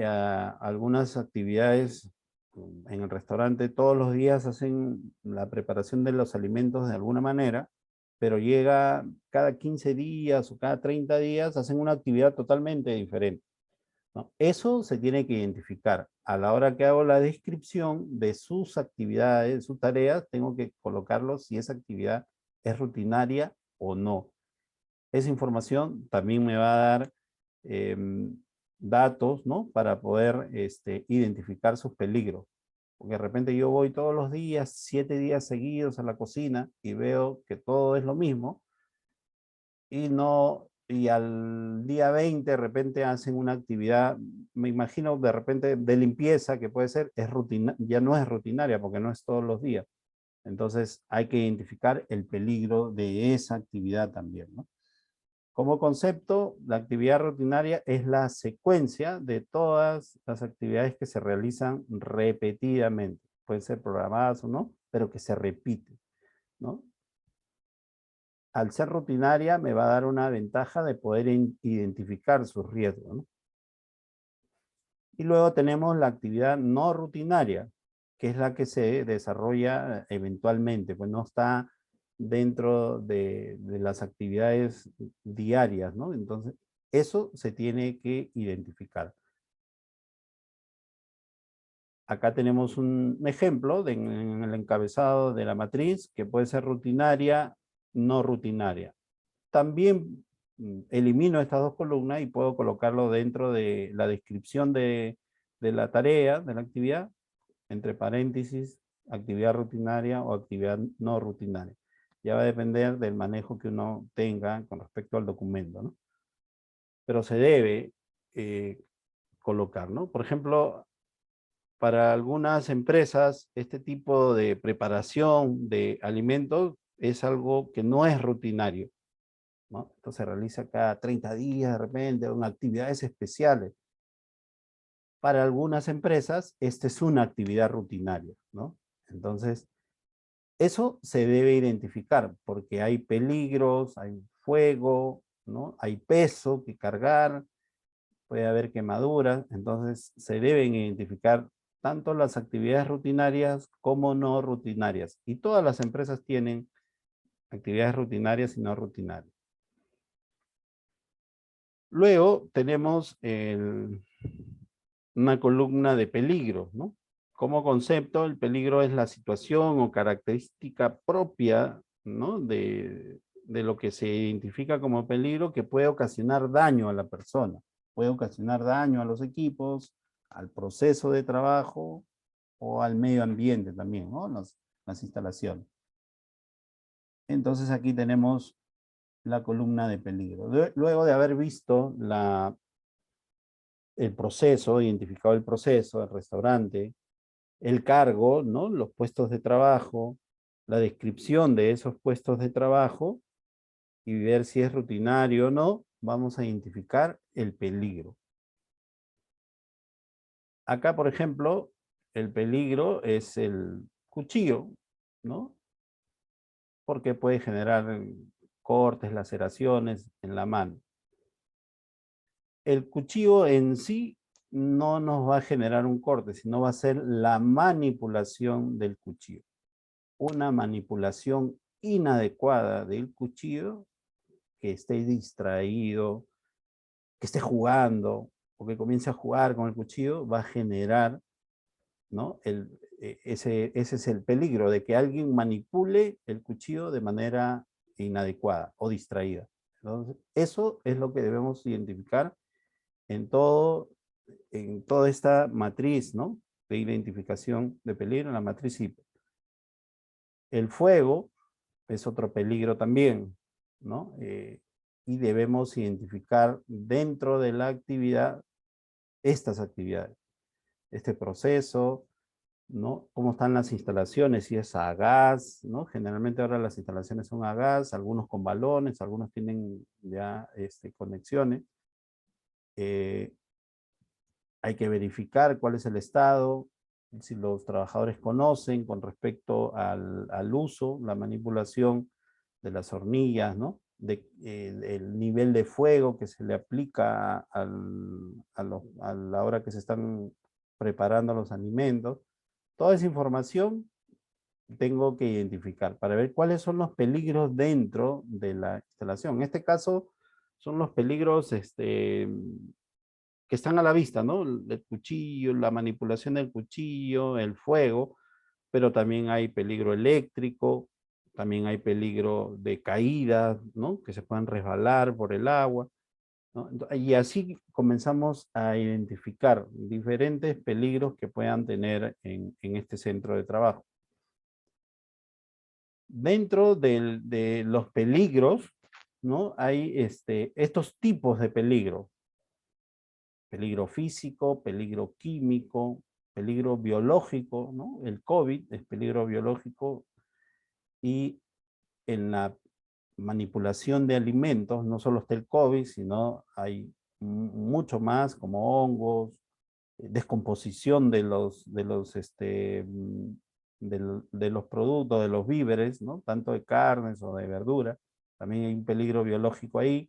algunas actividades en el restaurante todos los días hacen la preparación de los alimentos de alguna manera, pero llega cada 15 días o cada 30 días, hacen una actividad totalmente diferente, ¿no? Eso se tiene que identificar. A la hora que hago la descripción de sus actividades, sus tareas, tengo que colocarlo si esa actividad es rutinaria o no. Esa información también me va a dar datos, ¿no? Para poder identificar sus peligros. Porque de repente yo voy todos los días, 7 días seguidos a la cocina y veo que todo es lo mismo y al día 20 de repente hacen una actividad, me imagino de repente de limpieza que puede ser, ya no es rutinaria porque no es todos los días. Entonces hay que identificar el peligro de esa actividad también, ¿no? Como concepto, la actividad rutinaria es la secuencia de todas las actividades que se realizan repetidamente. Pueden ser programadas o no, pero que se repiten, ¿no? Al ser rutinaria me va a dar una ventaja de poder identificar sus riesgos, ¿no? Y luego tenemos la actividad no rutinaria, que es la que se desarrolla eventualmente, pues no está dentro de las actividades diarias, ¿no? Entonces, eso se tiene que identificar. Acá tenemos un ejemplo en el encabezado de la matriz, que puede ser rutinaria, no rutinaria. También elimino estas dos columnas y puedo colocarlo dentro de la descripción de la tarea, de la actividad, entre paréntesis, actividad rutinaria o actividad no rutinaria. Ya va a depender del manejo que uno tenga con respecto al documento, ¿no? Pero se debe colocar, ¿no? Por ejemplo, para algunas empresas, este tipo de preparación de alimentos es algo que no es rutinario, ¿no? Esto se realiza cada 30 días de repente, en actividades especiales. Para algunas empresas, esta es una actividad rutinaria, ¿no? Entonces, eso se debe identificar porque hay peligros, hay fuego, ¿no? Hay peso que cargar, puede haber quemaduras, entonces se deben identificar tanto las actividades rutinarias como no rutinarias. Y todas las empresas tienen actividades rutinarias y no rutinarias. Luego tenemos una columna de peligro, ¿no? Como concepto, el peligro es la situación o característica propia, ¿no? de lo que se identifica como peligro que puede ocasionar daño a la persona. Puede ocasionar daño a los equipos, al proceso de trabajo o al medio ambiente también, ¿no? Las instalaciones. Entonces aquí tenemos la columna de peligro. Luego de haber visto el proceso, identificado el proceso, el restaurante, el cargo, ¿no? Los puestos de trabajo, la descripción de esos puestos de trabajo y ver si es rutinario o no, vamos a identificar el peligro. Acá, por ejemplo, el peligro es el cuchillo, ¿no? Porque puede generar cortes, laceraciones en la mano. El cuchillo en sí no nos va a generar un corte, sino va a ser la manipulación del cuchillo. Una manipulación inadecuada del cuchillo, que esté distraído, que esté jugando o que comience a jugar con el cuchillo, va a generar, ¿no? Ese es el peligro de que alguien manipule el cuchillo de manera inadecuada o distraída. Entonces, eso es lo que debemos identificar en toda esta matriz, ¿no? De identificación de peligro, la matriz IP. El fuego es otro peligro también, ¿no? Y debemos identificar dentro de la actividad estas actividades, este proceso, ¿no? Cómo están las instalaciones, si es a gas, ¿no? Generalmente ahora las instalaciones son a gas, algunos con balones, algunos tienen ya conexiones. Hay que verificar cuál es el estado, si los trabajadores conocen con respecto al uso, la manipulación de las hornillas, ¿no? El nivel de fuego que se le aplica a la hora que se están preparando los alimentos. Toda esa información tengo que identificar para ver cuáles son los peligros dentro de la instalación. En este caso son los peligros que están a la vista, ¿no? El cuchillo, la manipulación del cuchillo, el fuego, pero también hay peligro eléctrico, también hay peligro de caídas, ¿no? Que se puedan resbalar por el agua, ¿no? Y así comenzamos a identificar diferentes peligros que puedan tener en este centro de trabajo. Dentro de los peligros, ¿no? Hay estos tipos de peligro. Peligro físico, peligro químico, peligro biológico, ¿no? El COVID es peligro biológico y en la manipulación de alimentos no solo está el COVID, sino hay mucho más como hongos, descomposición de los productos, de los víveres, ¿no? Tanto de carnes o de verdura. También hay un peligro biológico ahí.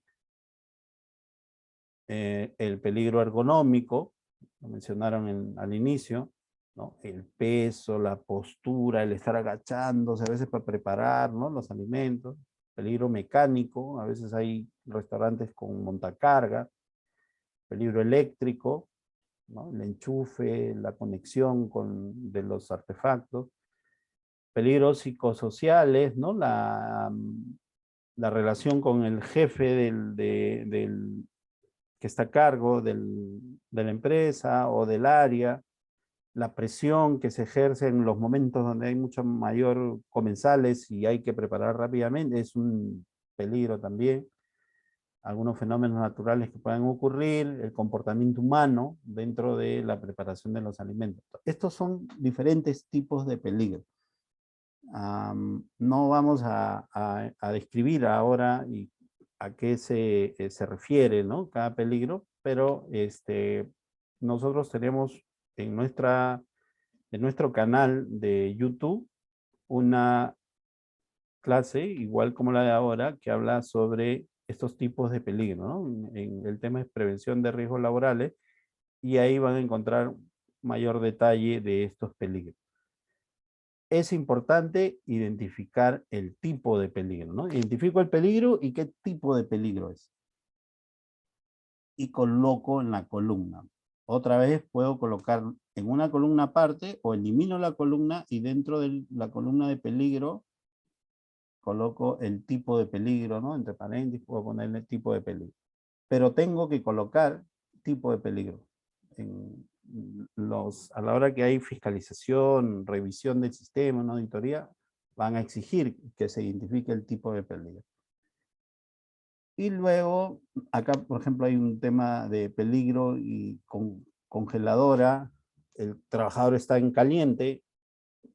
El peligro ergonómico, lo mencionaron al inicio, ¿no? El peso, la postura, el estar agachándose a veces para preparar, ¿no? Los alimentos. Peligro mecánico, a veces hay restaurantes con montacarga. Peligro eléctrico, ¿no? El enchufe, la conexión de los artefactos. Peligros psicosociales, ¿no? La relación con el jefe que está a cargo de la empresa o del área, la presión que se ejerce en los momentos donde hay mucho mayor comensales y hay que preparar rápidamente, es un peligro también. Algunos fenómenos naturales que pueden ocurrir, el comportamiento humano dentro de la preparación de los alimentos. Estos son diferentes tipos de peligro. No vamos a describir ahora a qué se refiere, ¿no? Cada peligro, pero nosotros tenemos en nuestro canal de YouTube una clase, igual como la de ahora, que habla sobre estos tipos de peligro, ¿no? El tema es prevención de riesgos laborales y ahí van a encontrar mayor detalle de estos peligros. Es importante identificar el tipo de peligro, ¿no? Identifico el peligro y qué tipo de peligro es. Y coloco en la columna. Otra vez puedo colocar en una columna aparte o elimino la columna y dentro de la columna de peligro coloco el tipo de peligro, ¿no? Entre paréntesis puedo ponerle el tipo de peligro. Pero tengo que colocar tipo de peligro. A la hora que hay fiscalización, revisión del sistema, una auditoría, van a exigir que se identifique el tipo de peligro. Y luego, acá por ejemplo hay un tema de peligro y congeladora, el trabajador está en caliente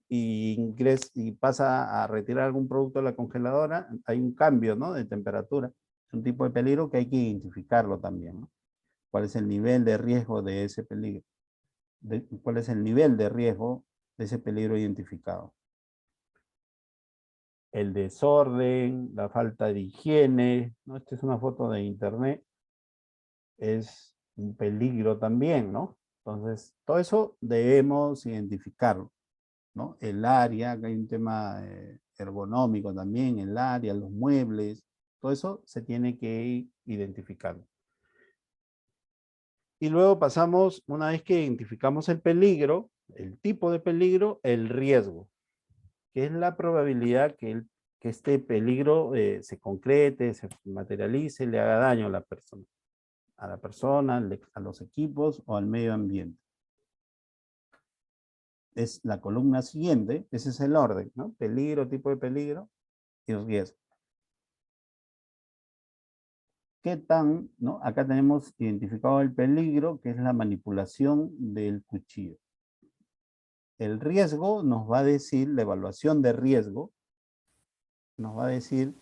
y pasa a retirar algún producto de la congeladora, hay un cambio, ¿no? De temperatura. Es un tipo de peligro que hay que identificarlo también, ¿no? ¿Cuál es el nivel de riesgo de ese peligro? ¿Cuál es el nivel de riesgo de ese peligro identificado? el desorden, la falta de higiene, ¿no? Esta es una foto de internet, es un peligro también, ¿no? Entonces, todo eso debemos identificarlo, ¿no? El área, que hay un tema ergonómico también, el área, los muebles, todo eso se tiene que ir identificando. Y luego pasamos, una vez que identificamos el peligro, el tipo de peligro, el riesgo, que es la probabilidad que este peligro se concrete, se materialice, le haga daño a la persona, a los equipos o al medio ambiente. Es la columna siguiente, ese es el orden, ¿no? Peligro, tipo de peligro y riesgo. ¿Qué tan, no? Acá tenemos identificado el peligro, que es la manipulación del cuchillo. El riesgo nos va a decir, la evaluación de riesgo, nos va a decir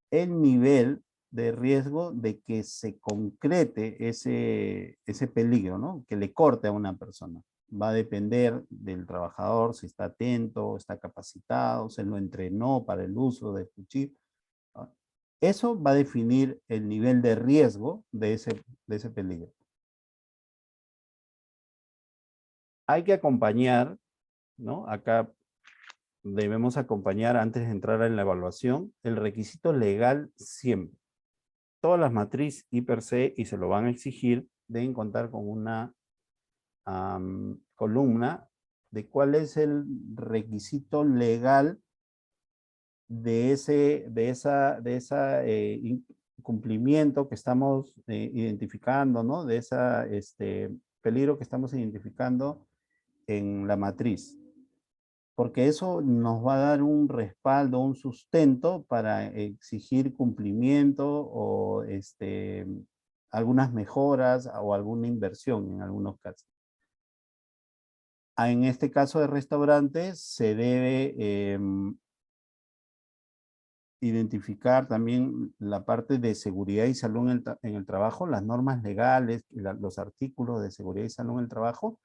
el nivel de riesgo de que se concrete ese peligro, ¿no? Que le corte a una persona. Va a depender del trabajador, si está atento, está capacitado, se lo entrenó para el uso del cuchillo. ¿No? Eso va a definir el nivel de riesgo de ese peligro. Hay que acompañar, ¿no? Acá debemos acompañar antes de entrar en la evaluación el requisito legal siempre. Todas las matrices I per se, y se lo van a exigir, deben contar con una columna de cuál es el requisito legal de ese cumplimiento que estamos identificando, ¿no? De ese peligro que estamos identificando en la matriz. Porque eso nos va a dar un respaldo, un sustento para exigir cumplimiento o algunas mejoras o alguna inversión en algunos casos. En este caso de restaurantes se debe identificar también la parte de seguridad y salud en el trabajo, las normas legales, los artículos de seguridad y salud en el trabajo,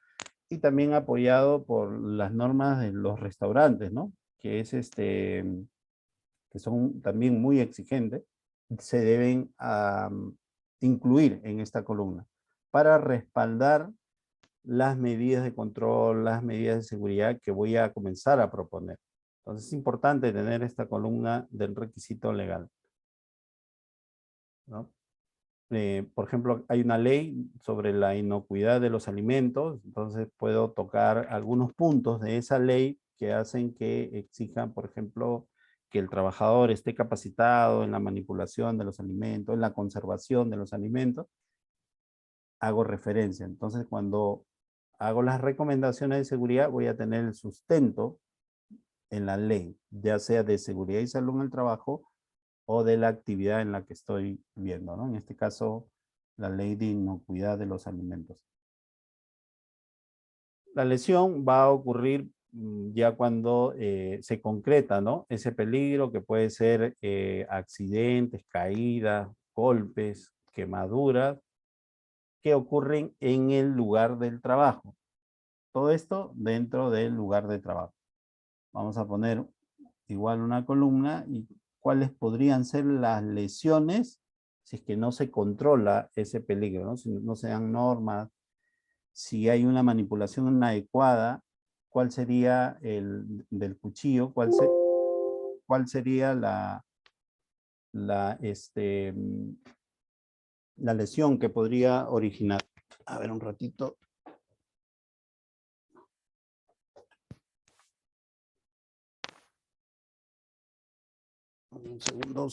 y también apoyado por las normas de los restaurantes, ¿no? Que son también muy exigentes, se deben incluir en esta columna para respaldar las medidas de control, las medidas de seguridad que voy a comenzar a proponer. Entonces es importante tener esta columna del requisito legal, ¿no? Por ejemplo, hay una ley sobre la inocuidad de los alimentos, entonces puedo tocar algunos puntos de esa ley que hacen que exijan, por ejemplo, que el trabajador esté capacitado en la manipulación de los alimentos, en la conservación de los alimentos. Hago referencia. Entonces, cuando hago las recomendaciones de seguridad, voy a tener el sustento en la ley, ya sea de seguridad y salud en el trabajo o de la actividad en la que estoy viendo, ¿no? En este caso, la ley de inocuidad de los alimentos. La lesión va a ocurrir ya cuando se concreta, ¿no? Ese peligro que puede ser accidentes, caídas, golpes, quemaduras, que ocurren en el lugar del trabajo. Todo esto dentro del lugar de trabajo. Vamos a poner igual una columna y cuáles podrían ser las lesiones si es que no se controla ese peligro, ¿no? Si no se dan normas, si hay una manipulación inadecuada, cuál sería el del cuchillo, cuál sería la lesión que podría originar. A ver un ratito. Un segundo.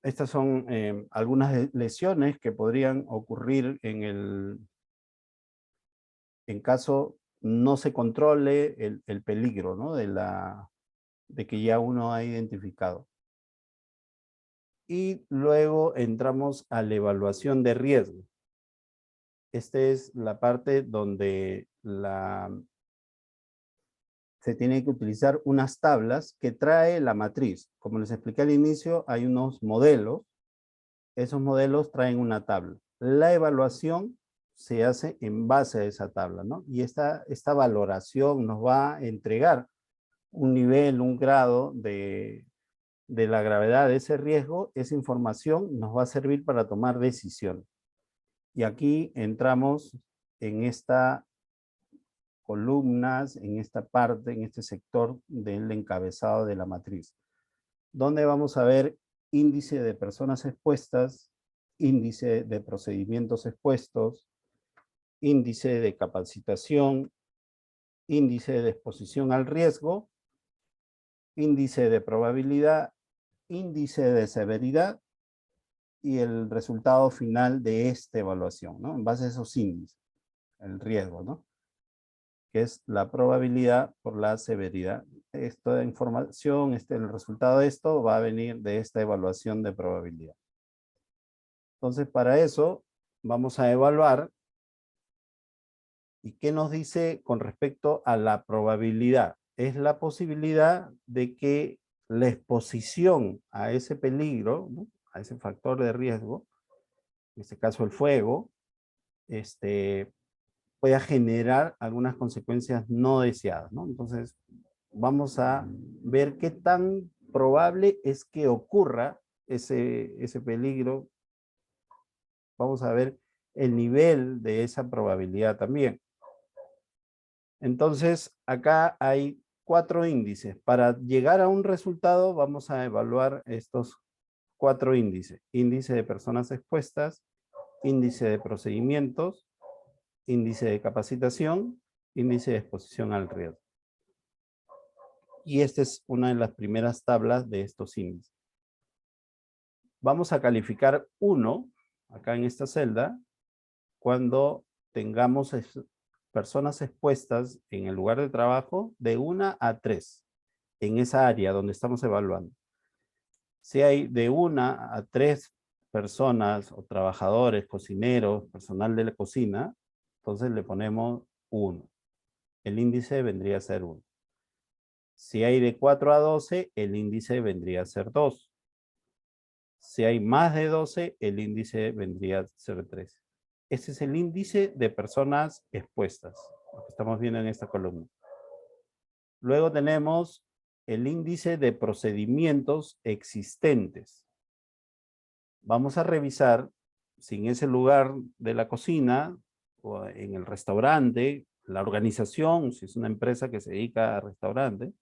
Estas son algunas lesiones que podrían ocurrir en caso no se controle el peligro, ¿no? de que ya uno ha identificado. Y luego entramos a la evaluación de riesgo. Esta es la parte donde se tiene que utilizar unas tablas que trae la matriz. Como les expliqué al inicio, hay unos modelos esos modelos traen una tabla. La evaluación se hace en base a esa tabla, ¿no? Y esta valoración nos va a entregar un nivel, un grado de la gravedad de ese riesgo. Esa información nos va a servir para tomar decisiones. Y aquí entramos en esta columnas, en esta parte, en este sector del encabezado de la matriz, donde vamos a ver índice de personas expuestas, índice de procedimientos expuestos, índice de capacitación, índice de exposición al riesgo, índice de probabilidad, índice de severidad y el resultado final de esta evaluación, ¿no? En base a esos índices, el riesgo, ¿no? Que es la probabilidad por la severidad. Esta información, el resultado de esto va a venir de esta evaluación de probabilidad. Entonces, para eso vamos a evaluar. ¿Y qué nos dice con respecto a la probabilidad? Es la posibilidad de que la exposición a ese peligro, ¿no? A ese factor de riesgo, en este caso el fuego, pueda generar algunas consecuencias no deseadas, ¿no? Entonces, vamos a ver qué tan probable es que ocurra ese peligro. Vamos a ver el nivel de esa probabilidad también. Entonces, acá hay 4 índices. Para llegar a un resultado, vamos a evaluar estos 4 índices. Índice de personas expuestas, índice de procedimientos, índice de capacitación, índice de exposición al riesgo. Y esta es una de las primeras tablas de estos índices. Vamos a calificar 1, acá en esta celda, cuando tengamos personas expuestas en el lugar de trabajo de 1 a 3, en esa área donde estamos evaluando. Si hay de 1 a 3 personas o trabajadores, cocineros, personal de la cocina, entonces le ponemos 1. El índice vendría a ser 1. Si hay de 4 a 12, el índice vendría a ser 2. Si hay más de 12, el índice vendría a ser 3. Este es el índice de personas expuestas, lo que estamos viendo en esta columna. Luego tenemos el índice de procedimientos existentes. Vamos a revisar si en ese lugar de la cocina o en el restaurante, la organización, si es una empresa que se dedica a restaurante,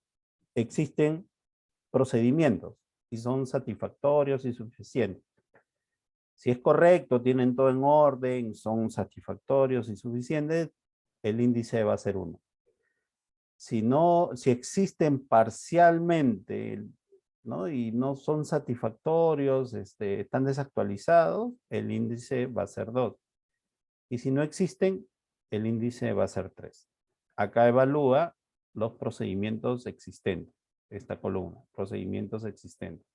existen procedimientos y son satisfactorios y suficientes. Si es correcto, tienen todo en orden, son satisfactorios y suficientes, el índice va a ser 1. Si existen parcialmente, ¿no? Y no son satisfactorios, están desactualizados, el índice va a ser 2. Y si no existen, el índice va a ser 3. Acá evalúa los procedimientos existentes, esta columna, procedimientos existentes.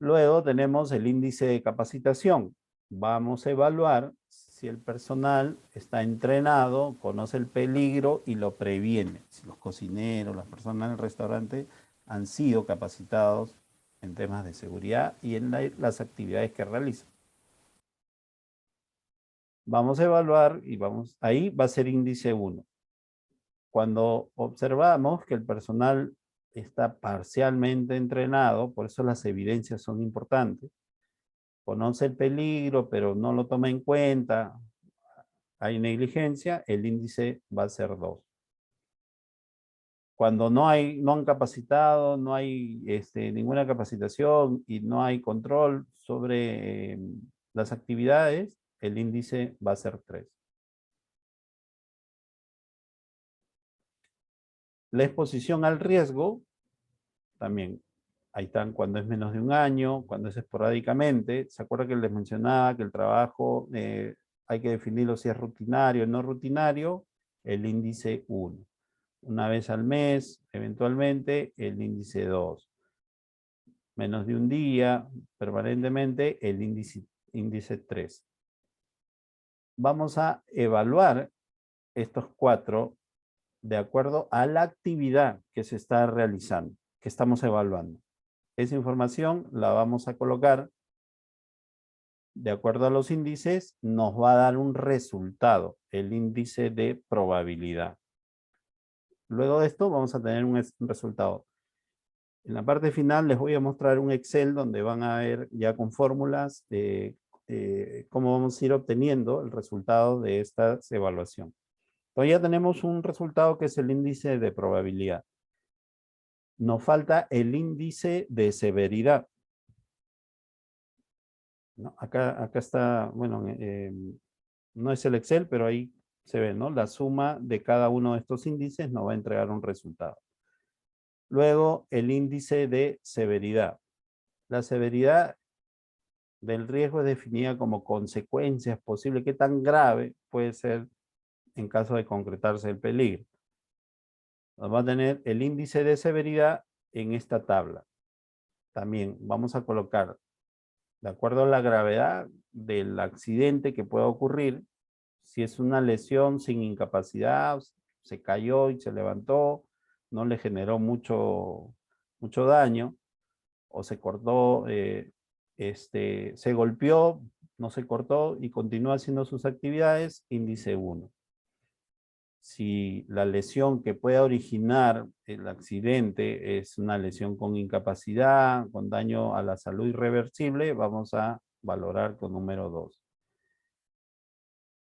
Luego tenemos el índice de capacitación. Vamos a evaluar si el personal está entrenado, conoce el peligro y lo previene. Si los cocineros, las personas en el restaurante han sido capacitados en temas de seguridad y en las actividades que realizan. Vamos a evaluar y ahí va a ser índice 1. Cuando observamos que el personal está parcialmente entrenado, por eso las evidencias son importantes, conoce el peligro, pero no lo toma en cuenta, hay negligencia, el índice va a ser 2. Cuando no han capacitado, no hay ninguna capacitación y no hay control sobre las actividades, el índice va a ser 3. La exposición al riesgo, también, ahí están cuando es menos de 1 año, cuando es esporádicamente. ¿Se acuerda que les mencionaba que el trabajo hay que definirlo si es rutinario o no rutinario? El índice 1. Una vez al mes, eventualmente, el índice 2. Menos de 1 día, permanentemente, el índice 3. Vamos a evaluar estos 4 de acuerdo a la actividad que se está realizando, que estamos evaluando. Esa información la vamos a colocar de acuerdo a los índices, nos va a dar un resultado, el índice de probabilidad. Luego de esto vamos a tener un resultado. En la parte final les voy a mostrar un Excel donde van a ver ya con fórmulas cómo vamos a ir obteniendo el resultado de esta evaluación. Entonces ya tenemos un resultado que es el índice de probabilidad. Nos falta el índice de severidad. ¿No? Acá está, bueno, no es el Excel, pero ahí se ve, ¿no? La suma de cada uno de estos índices nos va a entregar un resultado. Luego, el índice de severidad. La severidad del riesgo es definida como consecuencias posibles. ¿Qué tan grave puede ser en caso de concretarse el peligro? Nos va a tener el índice de severidad en esta tabla. También vamos a colocar, de acuerdo a la gravedad del accidente que pueda ocurrir, si es una lesión sin incapacidad, se cayó y se levantó, no le generó mucho daño, o se cortó, se golpeó, no se cortó y continúa haciendo sus actividades, índice 1. Si la lesión que pueda originar el accidente es una lesión con incapacidad, con daño a la salud irreversible, vamos a valorar con número 2.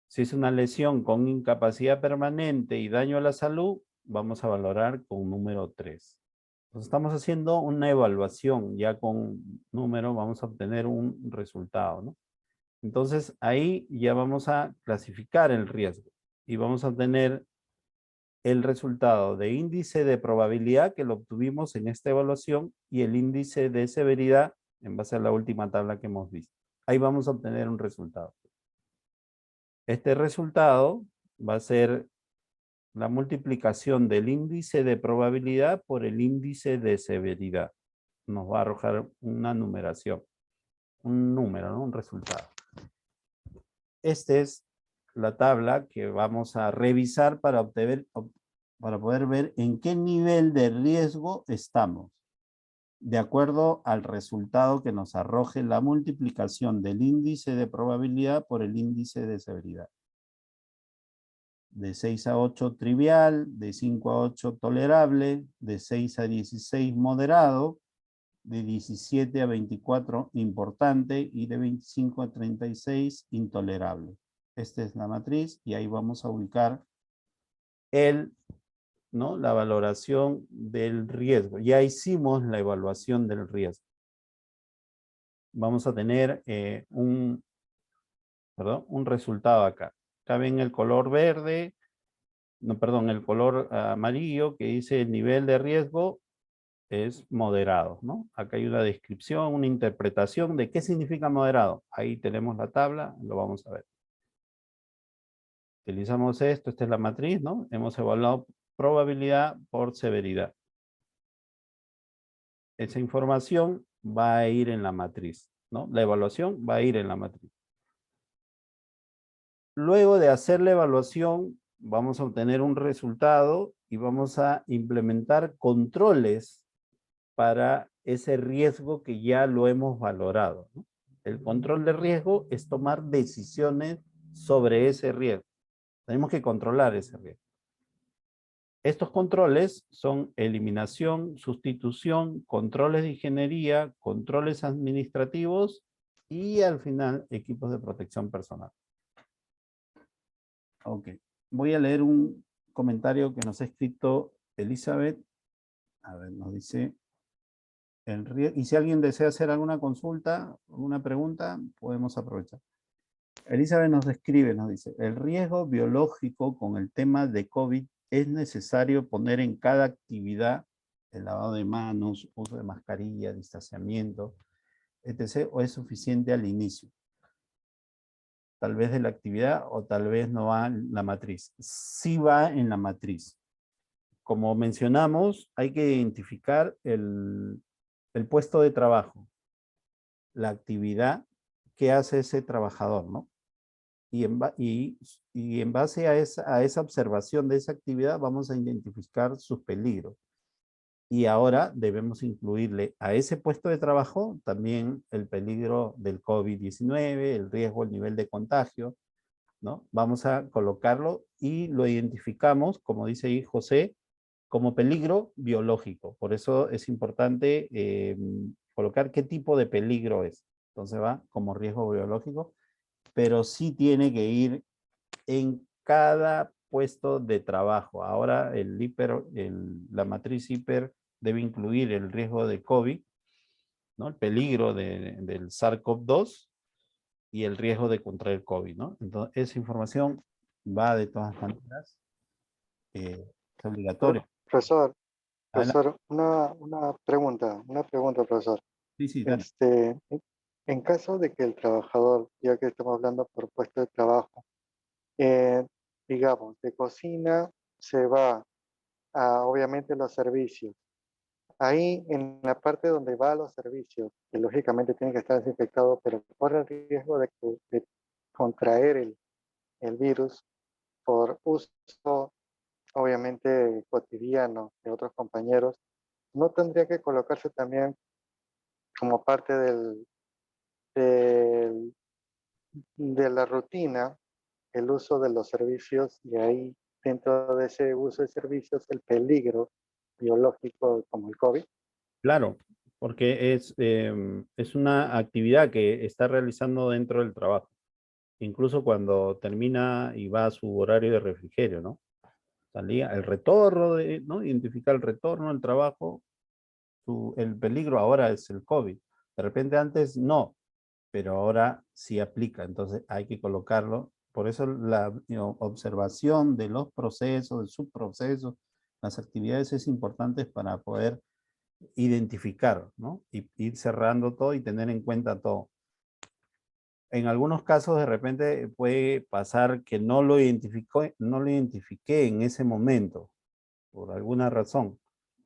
Si es una lesión con incapacidad permanente y daño a la salud, vamos a valorar con número 3. Entonces estamos haciendo una evaluación, ya con número vamos a obtener un resultado, ¿no? Entonces ahí ya vamos a clasificar el riesgo y vamos a obtener el resultado de índice de probabilidad que lo obtuvimos en esta evaluación y el índice de severidad en base a la última tabla que hemos visto. Ahí vamos a obtener un resultado. Este resultado va a ser la multiplicación del índice de probabilidad por el índice de severidad. Nos va a arrojar una numeración, un número, ¿no? Un resultado. Esta es la tabla que vamos a revisar para poder ver en qué nivel de riesgo estamos, de acuerdo al resultado que nos arroje la multiplicación del índice de probabilidad por el índice de severidad. De 6 a 8 trivial, de 5 a 8 tolerable, de 6 a 16 moderado, de 17 a 24 importante y de 25 a 36 intolerable. Esta es la matriz y ahí vamos a ubicar la valoración del riesgo. Ya hicimos la evaluación del riesgo. Vamos a tener un resultado acá. Acá ven el color verde, el color amarillo que dice el nivel de riesgo es moderado, ¿no? Acá hay una descripción, una interpretación de qué significa moderado. Ahí tenemos la tabla, lo vamos a ver. Utilizamos esto, esta es la matriz, ¿no? Hemos evaluado probabilidad por severidad. Esa información va a ir en la matriz, ¿no? La evaluación va a ir en la matriz. Luego de hacer la evaluación, vamos a obtener un resultado y vamos a implementar controles para ese riesgo que ya lo hemos valorado, ¿no? El control de riesgo es tomar decisiones sobre ese riesgo. Tenemos que controlar ese riesgo. Estos controles son eliminación, sustitución, controles de ingeniería, controles administrativos y al final equipos de protección personal. Ok, voy a leer un comentario que nos ha escrito Elizabeth. A ver, nos dice, y si alguien desea hacer alguna consulta, alguna pregunta, podemos aprovechar. Elizabeth nos describe, nos dice, el riesgo biológico con el tema de COVID es necesario poner en cada actividad el lavado de manos, uso de mascarilla, distanciamiento, etc. ¿O es suficiente al inicio? Tal vez de la actividad o tal vez no va en la matriz. Sí va en la matriz. Como mencionamos, hay que identificar el puesto de trabajo, la actividad que hace ese trabajador, ¿no? Y en base a esa observación de esa actividad vamos a identificar sus peligros. Y ahora debemos incluirle a ese puesto de trabajo también el peligro del COVID-19, el riesgo, el nivel de contagio, ¿no? Vamos a colocarlo y lo identificamos, como dice ahí José, como peligro biológico. Por eso es importante colocar qué tipo de peligro es. Entonces va como riesgo biológico, pero sí tiene que ir en cada puesto de trabajo. Ahora la matriz hiper debe incluir el riesgo de COVID, ¿no? El peligro del SARS-CoV-2 y el riesgo de contraer COVID, ¿no? Entonces, esa información va de todas maneras, es obligatoria. Profesor, Adelante. profesor, una pregunta, profesor. Sí, sí, dale. En caso de que el trabajador, ya que estamos hablando por puesto de trabajo, eh, digamos, de cocina se va a, obviamente, los servicios. Ahí, en la parte donde va a los servicios, que lógicamente tiene que estar desinfectado, pero corre el riesgo de contraer el virus por uso, obviamente, cotidiano de otros compañeros, ¿no tendría que colocarse también como parte del- de la rutina el uso de los servicios, y ahí dentro de ese uso de servicios el peligro biológico como el COVID? Claro, porque es una actividad que está realizando dentro del trabajo, incluso cuando termina y va a su horario de refrigerio, ¿no? Salía el retorno, ¿no? Identificar el retorno al trabajo, el peligro ahora es el COVID. De repente antes no, pero ahora sí aplica, entonces hay que colocarlo. Por eso la observación de los procesos, de subprocesos, las actividades es importante para poder identificar, ¿no? Y ir cerrando todo y tener en cuenta todo. En algunos casos de repente puede pasar que no lo identifiqué en ese momento, por alguna razón.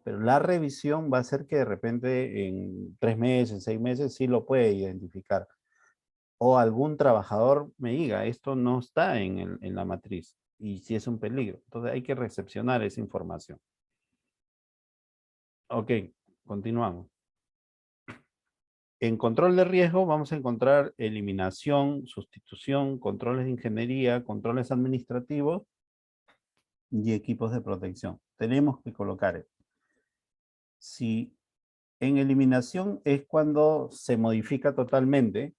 Pero la revisión va a ser que de repente en 3 meses, 6 meses, sí lo puede identificar. O algún trabajador me diga, esto no está en la matriz y sí es un peligro. Entonces hay que recepcionar esa información. Ok, continuamos. En control de riesgo vamos a encontrar eliminación, sustitución, controles de ingeniería, controles administrativos y equipos de protección. Tenemos que colocar esto. Si en eliminación es cuando se modifica totalmente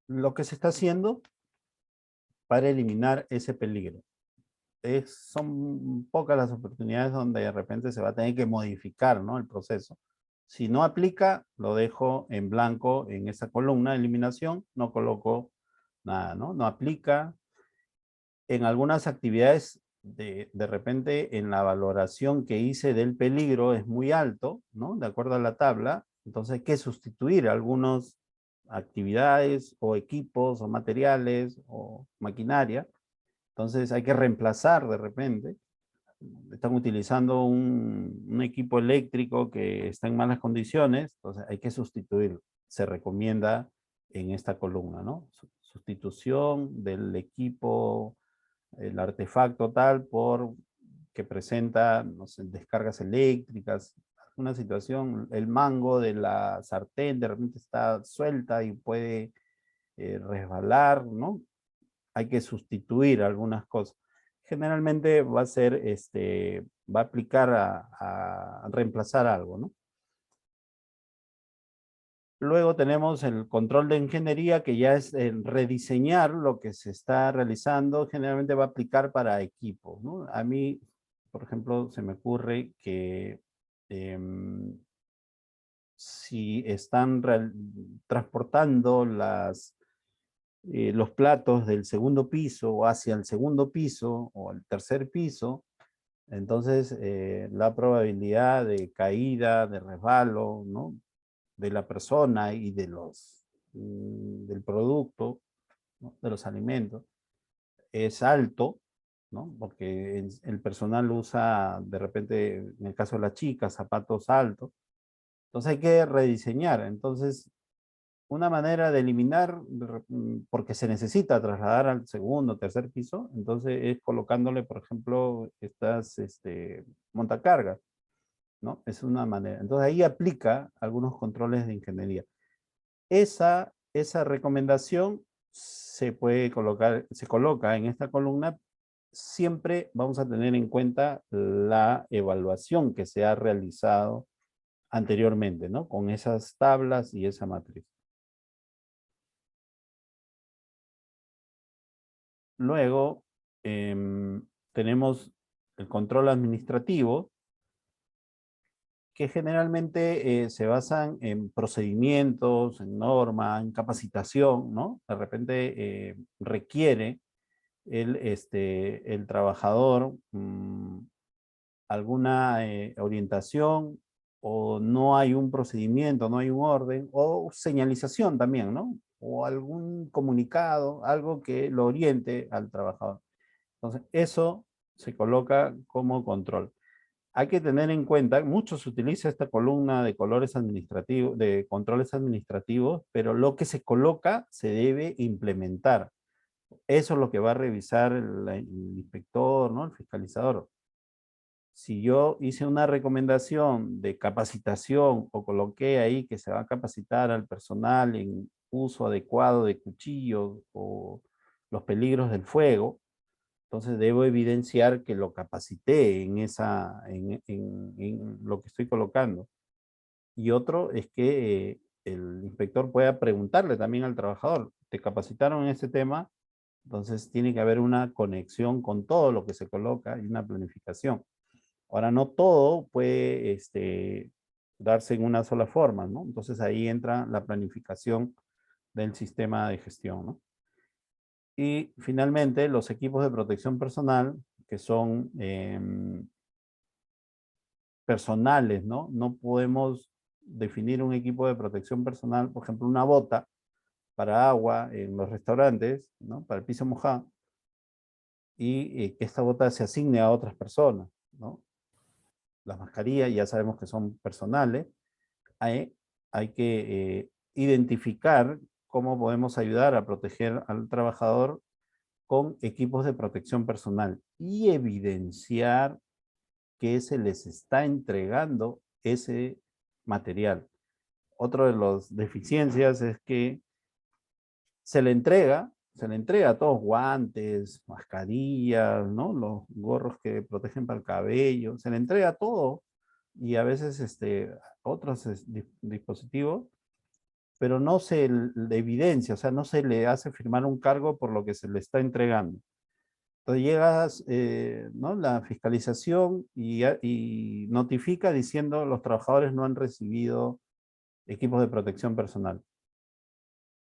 lo que se está haciendo para eliminar ese peligro. Son pocas las oportunidades donde de repente se va a tener que modificar, ¿no? El proceso. Si no aplica, lo dejo en blanco en esa columna de eliminación, no coloco nada, ¿no? No aplica. En algunas actividades, de repente, en la valoración que hice del peligro es muy alto, ¿no? De acuerdo a la tabla, entonces hay que sustituir algunas actividades o equipos o materiales o maquinaria. Entonces hay que reemplazar de repente. Están utilizando un equipo eléctrico que está en malas condiciones, entonces hay que sustituirlo. Se recomienda en esta columna, ¿no? Sustitución del equipo, el artefacto tal por que presenta, no sé, descargas eléctricas, una situación, el mango de la sartén de repente está suelta y puede resbalar, ¿no? Hay que sustituir algunas cosas. Generalmente va a ser, va a aplicar a reemplazar algo, ¿no? Luego tenemos el control de ingeniería, que ya es el rediseñar lo que se está realizando. Generalmente va a aplicar para equipos, ¿no? A mí, por ejemplo, se me ocurre que si están transportando los platos del segundo piso hacia el segundo piso o el tercer piso, entonces la probabilidad de caída, de resbalo, ¿no? De la persona y del producto, ¿no? De los alimentos, es alto, ¿no? Porque el personal usa, de repente, en el caso de las chicas, zapatos altos. Entonces hay que rediseñar. Entonces, una manera de eliminar, porque se necesita trasladar al segundo o tercer piso, entonces es colocándole, por ejemplo, estas montacargas. ¿no? Es una manera. Entonces ahí aplica algunos controles de ingeniería. Esa recomendación se puede colocar, se coloca en esta columna. Siempre vamos a tener en cuenta la evaluación que se ha realizado anteriormente, ¿no? Con esas tablas y esa matriz. Luego, tenemos el control administrativo, que generalmente se basan en procedimientos, en normas, en capacitación, ¿no? De repente requiere el trabajador alguna orientación, o no hay un procedimiento, no hay un orden, o señalización también, ¿no? O algún comunicado, algo que lo oriente al trabajador. Entonces, eso se coloca como control. Hay que tener en cuenta, mucho se utiliza esta columna de colores administrativos, de controles administrativos, pero lo que se coloca se debe implementar. Eso es lo que va a revisar el inspector, ¿no? El fiscalizador. Si yo hice una recomendación de capacitación o coloqué ahí que se va a capacitar al personal en uso adecuado de cuchillos o los peligros del fuego, entonces debo evidenciar que lo capacité en lo que estoy colocando. Y otro es que el inspector pueda preguntarle también al trabajador, ¿te capacitaron en ese tema? Entonces tiene que haber una conexión con todo lo que se coloca y una planificación. Ahora, no todo puede darse en una sola forma, ¿no? Entonces ahí entra la planificación del sistema de gestión, ¿no? Y finalmente, los equipos de protección personal, que son personales, ¿no? No podemos definir un equipo de protección personal, por ejemplo, una bota para agua en los restaurantes, ¿no? Para el piso mojado, y que esta bota se asigne a otras personas, ¿no? Las mascarillas ya sabemos que son personales. Hay que identificar cómo podemos ayudar a proteger al trabajador con equipos de protección personal y evidenciar que se les está entregando ese material. Otro de las deficiencias es que se le entrega a todos guantes, mascarillas, ¿no? Los gorros que protegen para el cabello, se le entrega todo, y a veces otros dispositivos, pero no se le evidencia, o sea, no se le hace firmar un cargo por lo que se le está entregando. Entonces llegas, ¿no? La fiscalización y notifica diciendo los trabajadores no han recibido equipos de protección personal.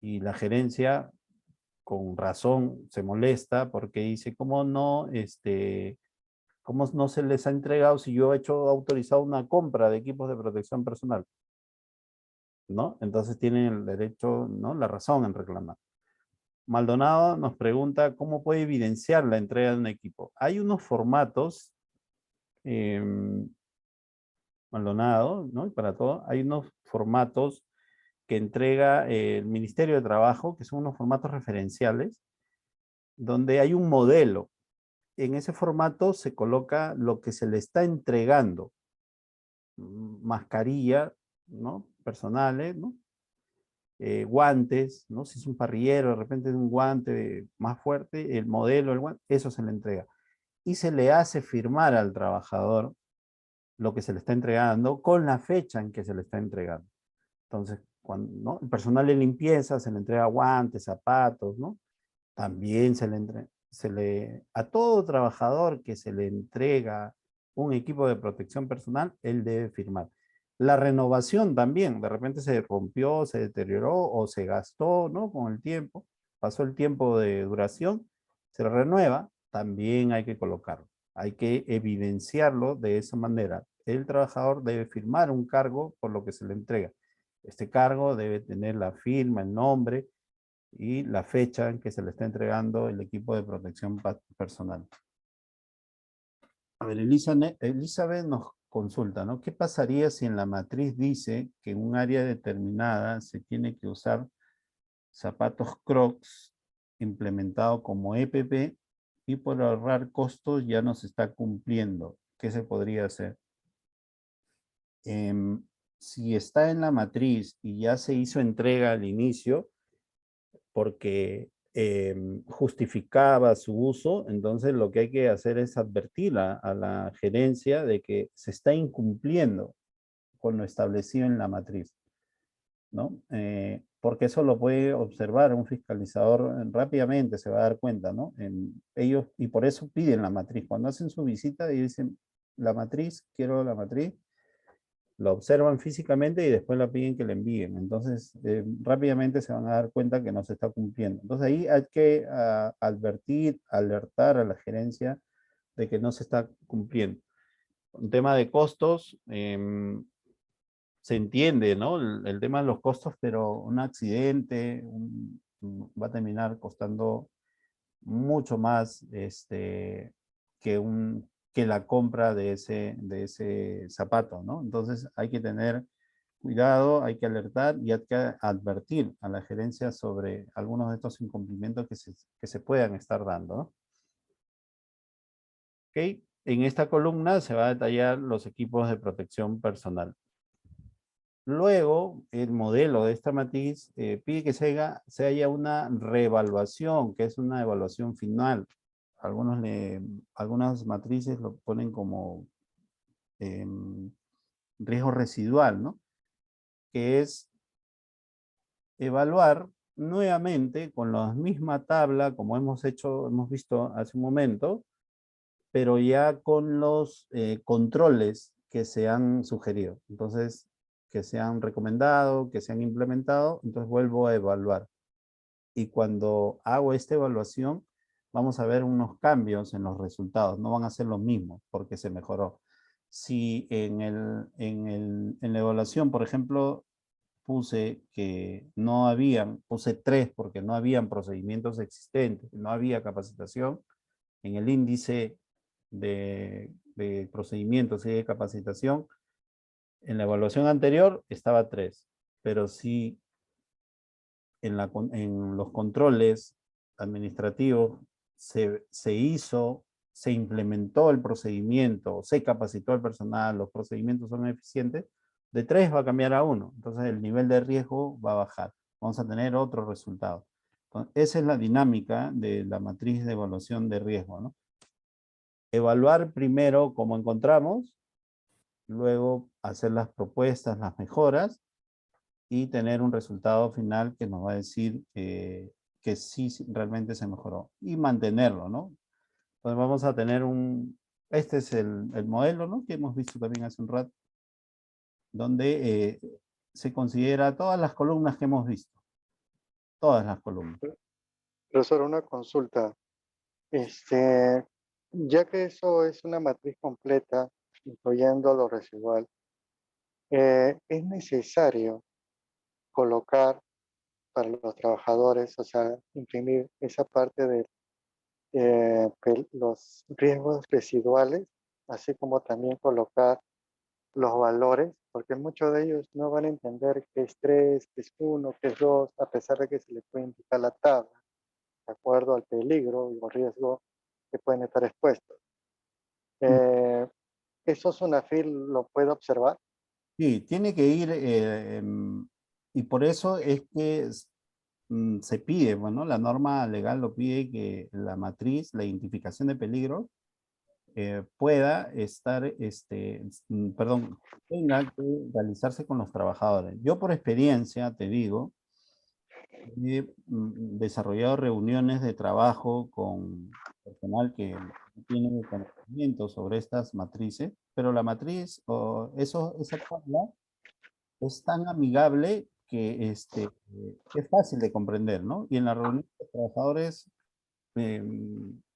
Y la gerencia, con razón, se molesta porque dice, ¿cómo no se les ha entregado si yo he autorizado una compra de equipos de protección personal? ¿No? Entonces tienen el derecho, ¿no? La razón en reclamar. Maldonado nos pregunta cómo puede evidenciar la entrega de un equipo. Hay unos formatos, Maldonado, ¿no? Y para todo, hay unos formatos que entrega el Ministerio de Trabajo, que son unos formatos referenciales, donde hay un modelo. En ese formato se coloca lo que se le está entregando. Mascarilla, ¿no? Personales, ¿no? Guantes, ¿no? Si es un parrillero, de repente es un guante más fuerte, el modelo, el guante, eso se le entrega. Y se le hace firmar al trabajador lo que se le está entregando con la fecha en que se le está entregando. Entonces, cuando, ¿no? El personal de limpieza se le entrega guantes, zapatos, ¿no? También a todo trabajador que se le entrega un equipo de protección personal, él debe firmar. La renovación también, de repente se rompió, se deterioró o se gastó, ¿no? Con el tiempo, pasó el tiempo de duración, se renueva, también hay que colocarlo. Hay que evidenciarlo de esa manera. El trabajador debe firmar un cargo por lo que se le entrega. Este cargo debe tener la firma, el nombre y la fecha en que se le está entregando el equipo de protección personal. A ver, Elizabeth nos consulta, ¿no? ¿Qué pasaría si en la matriz dice que en un área determinada se tiene que usar zapatos Crocs implementado como EPP y por ahorrar costos ya no se está cumpliendo? ¿Qué se podría hacer? si está en la matriz y ya se hizo entrega al inicio, porque justificaba su uso, entonces lo que hay que hacer es advertir a la gerencia de que se está incumpliendo con lo establecido en la matriz, ¿no? Porque eso lo puede observar un fiscalizador rápidamente, se va a dar cuenta, ¿no? Ellos, y por eso piden la matriz. Cuando hacen su visita, ellos dicen, la matriz, quiero la matriz, lo observan físicamente y después la piden que le envíen. Entonces, rápidamente se van a dar cuenta que no se está cumpliendo. Entonces, ahí hay que advertir, alertar a la gerencia de que no se está cumpliendo. Un tema de costos, se entiende, ¿no? El tema de los costos, pero un accidente va a terminar costando mucho más que la compra de ese zapato, ¿no? Entonces hay que tener cuidado, hay que alertar y hay que advertir a la gerencia sobre algunos de estos incumplimientos que se puedan estar dando, ¿no? ¿Ok? En esta columna se va a detallar los equipos de protección personal. Luego, el modelo de esta matriz pide que se haya una reevaluación, que es una evaluación final. Algunas matrices lo ponen como riesgo residual, ¿no? Que es evaluar nuevamente con la misma tabla, como hemos visto hace un momento, pero ya con los controles que se han sugerido. Entonces, que se han recomendado, que se han implementado, entonces vuelvo a evaluar. Y cuando hago esta evaluación, vamos a ver unos cambios en los resultados. No van a ser los mismos porque se mejoró. Si en la evaluación, por ejemplo, puse 3 porque no habían procedimientos existentes, no había capacitación, en el índice de procedimientos y de capacitación, en la evaluación anterior estaba 3, pero si en los controles administrativos se implementó el procedimiento, se capacitó al personal, los procedimientos son eficientes, de 3 va a cambiar a 1. Entonces el nivel de riesgo va a bajar. Vamos a tener otro resultado. Entonces, esa es la dinámica de la matriz de evaluación de riesgo, ¿no? Evaluar primero cómo encontramos, luego hacer las propuestas, las mejoras, y tener un resultado final que nos va a decir que sí realmente se mejoró. Y mantenerlo, ¿no? Entonces vamos a tener este es el modelo, ¿no? Que hemos visto también hace un rato, donde se considera todas las columnas que hemos visto. Todas las columnas. Profesor, una consulta. Ya que eso es una matriz completa, incluyendo lo residual, es necesario colocar para los trabajadores, o sea, imprimir esa parte de los riesgos residuales, así como también colocar los valores, porque muchos de ellos no van a entender qué es 3, qué es 1, qué es 2, a pesar de que se les puede indicar la tabla, de acuerdo al peligro y los riesgos que pueden estar expuestos. ¿Eso SUNAFIL lo puede observar? Sí, tiene que ir, y por eso es que se pide, bueno, la norma legal lo pide que la matriz, la identificación de peligro, pueda estar, tenga que realizarse con los trabajadores. Yo por experiencia te digo, he desarrollado reuniones de trabajo con personal que no tiene conocimiento sobre estas matrices, pero la matriz, esa tabla es tan amigable que es fácil de comprender, ¿no? Y en la reunión de trabajadores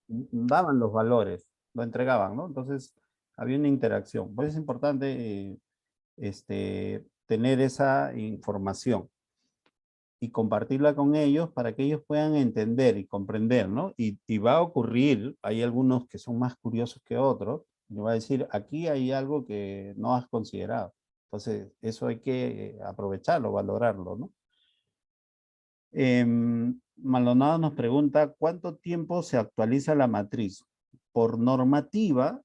daban los valores, lo entregaban, ¿no? Entonces había una interacción. Pues es importante tener esa información y compartirla con ellos para que ellos puedan entender y comprender, ¿no? Y va a ocurrir, hay algunos que son más curiosos que otros, y va a decir, aquí hay algo que no has considerado. Entonces, eso hay que aprovecharlo, valorarlo, ¿no? Maldonado nos pregunta, ¿cuánto tiempo se actualiza la matriz? Por normativa,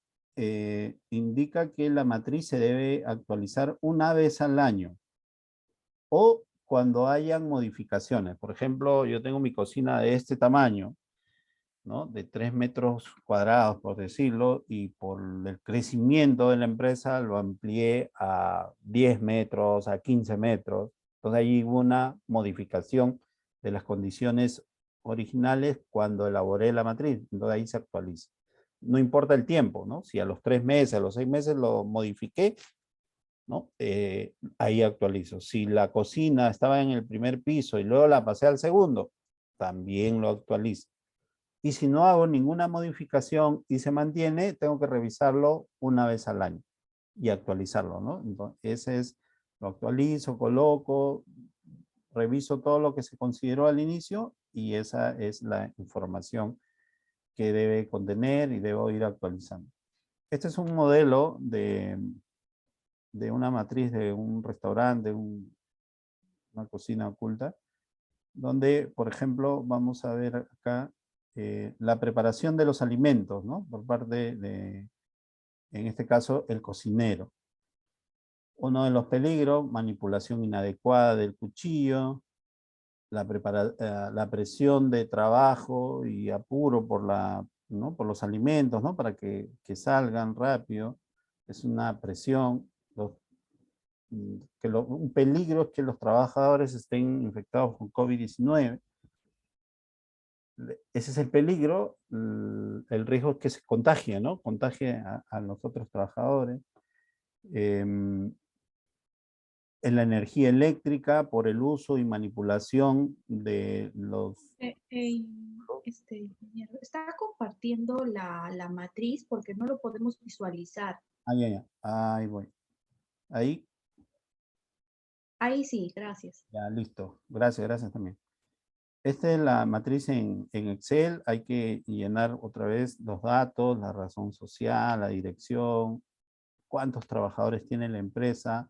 indica que la matriz se debe actualizar una vez al año o cuando hayan modificaciones. Por ejemplo, yo tengo mi cocina de este tamaño, ¿no? De 3 metros cuadrados, por decirlo, y por el crecimiento de la empresa lo amplié a 10 metros, a 15 metros. Entonces ahí hubo una modificación de las condiciones originales cuando elaboré la matriz. Entonces ahí se actualiza. No importa el tiempo, ¿no? Si a los 3 meses, a los 6 meses lo modifiqué, ¿no? Ahí actualizo. Si la cocina estaba en el primer piso y luego la pasé al segundo, también lo actualizo. Y si no hago ninguna modificación y se mantiene, tengo que revisarlo una vez al año y actualizarlo, ¿no? Entonces, ese es, lo actualizo, coloco, reviso todo lo que se consideró al inicio y esa es la información que debe contener y debo ir actualizando. Este es un modelo de una matriz de un restaurante, una cocina oculta, donde, por ejemplo, vamos a ver acá la preparación de los alimentos, ¿no? Por parte de, en este caso, el cocinero. Uno de los peligros, manipulación inadecuada del cuchillo, la presión de trabajo y apuro por, ¿no? por los alimentos, ¿no? Para que salgan rápido. Es una presión. Un peligro es que los trabajadores estén infectados con COVID-19. Ese es el peligro, el riesgo es que se contagie, ¿no? Contagie a los otros trabajadores. En la energía eléctrica por el uso y manipulación de los... Ingeniero, está compartiendo la matriz porque no lo podemos visualizar. Ahí voy. Ahí. Ahí sí, gracias. Ya, listo. Gracias también. Esta es la matriz en Excel. Hay que llenar otra vez los datos, la razón social, la dirección, cuántos trabajadores tiene la empresa.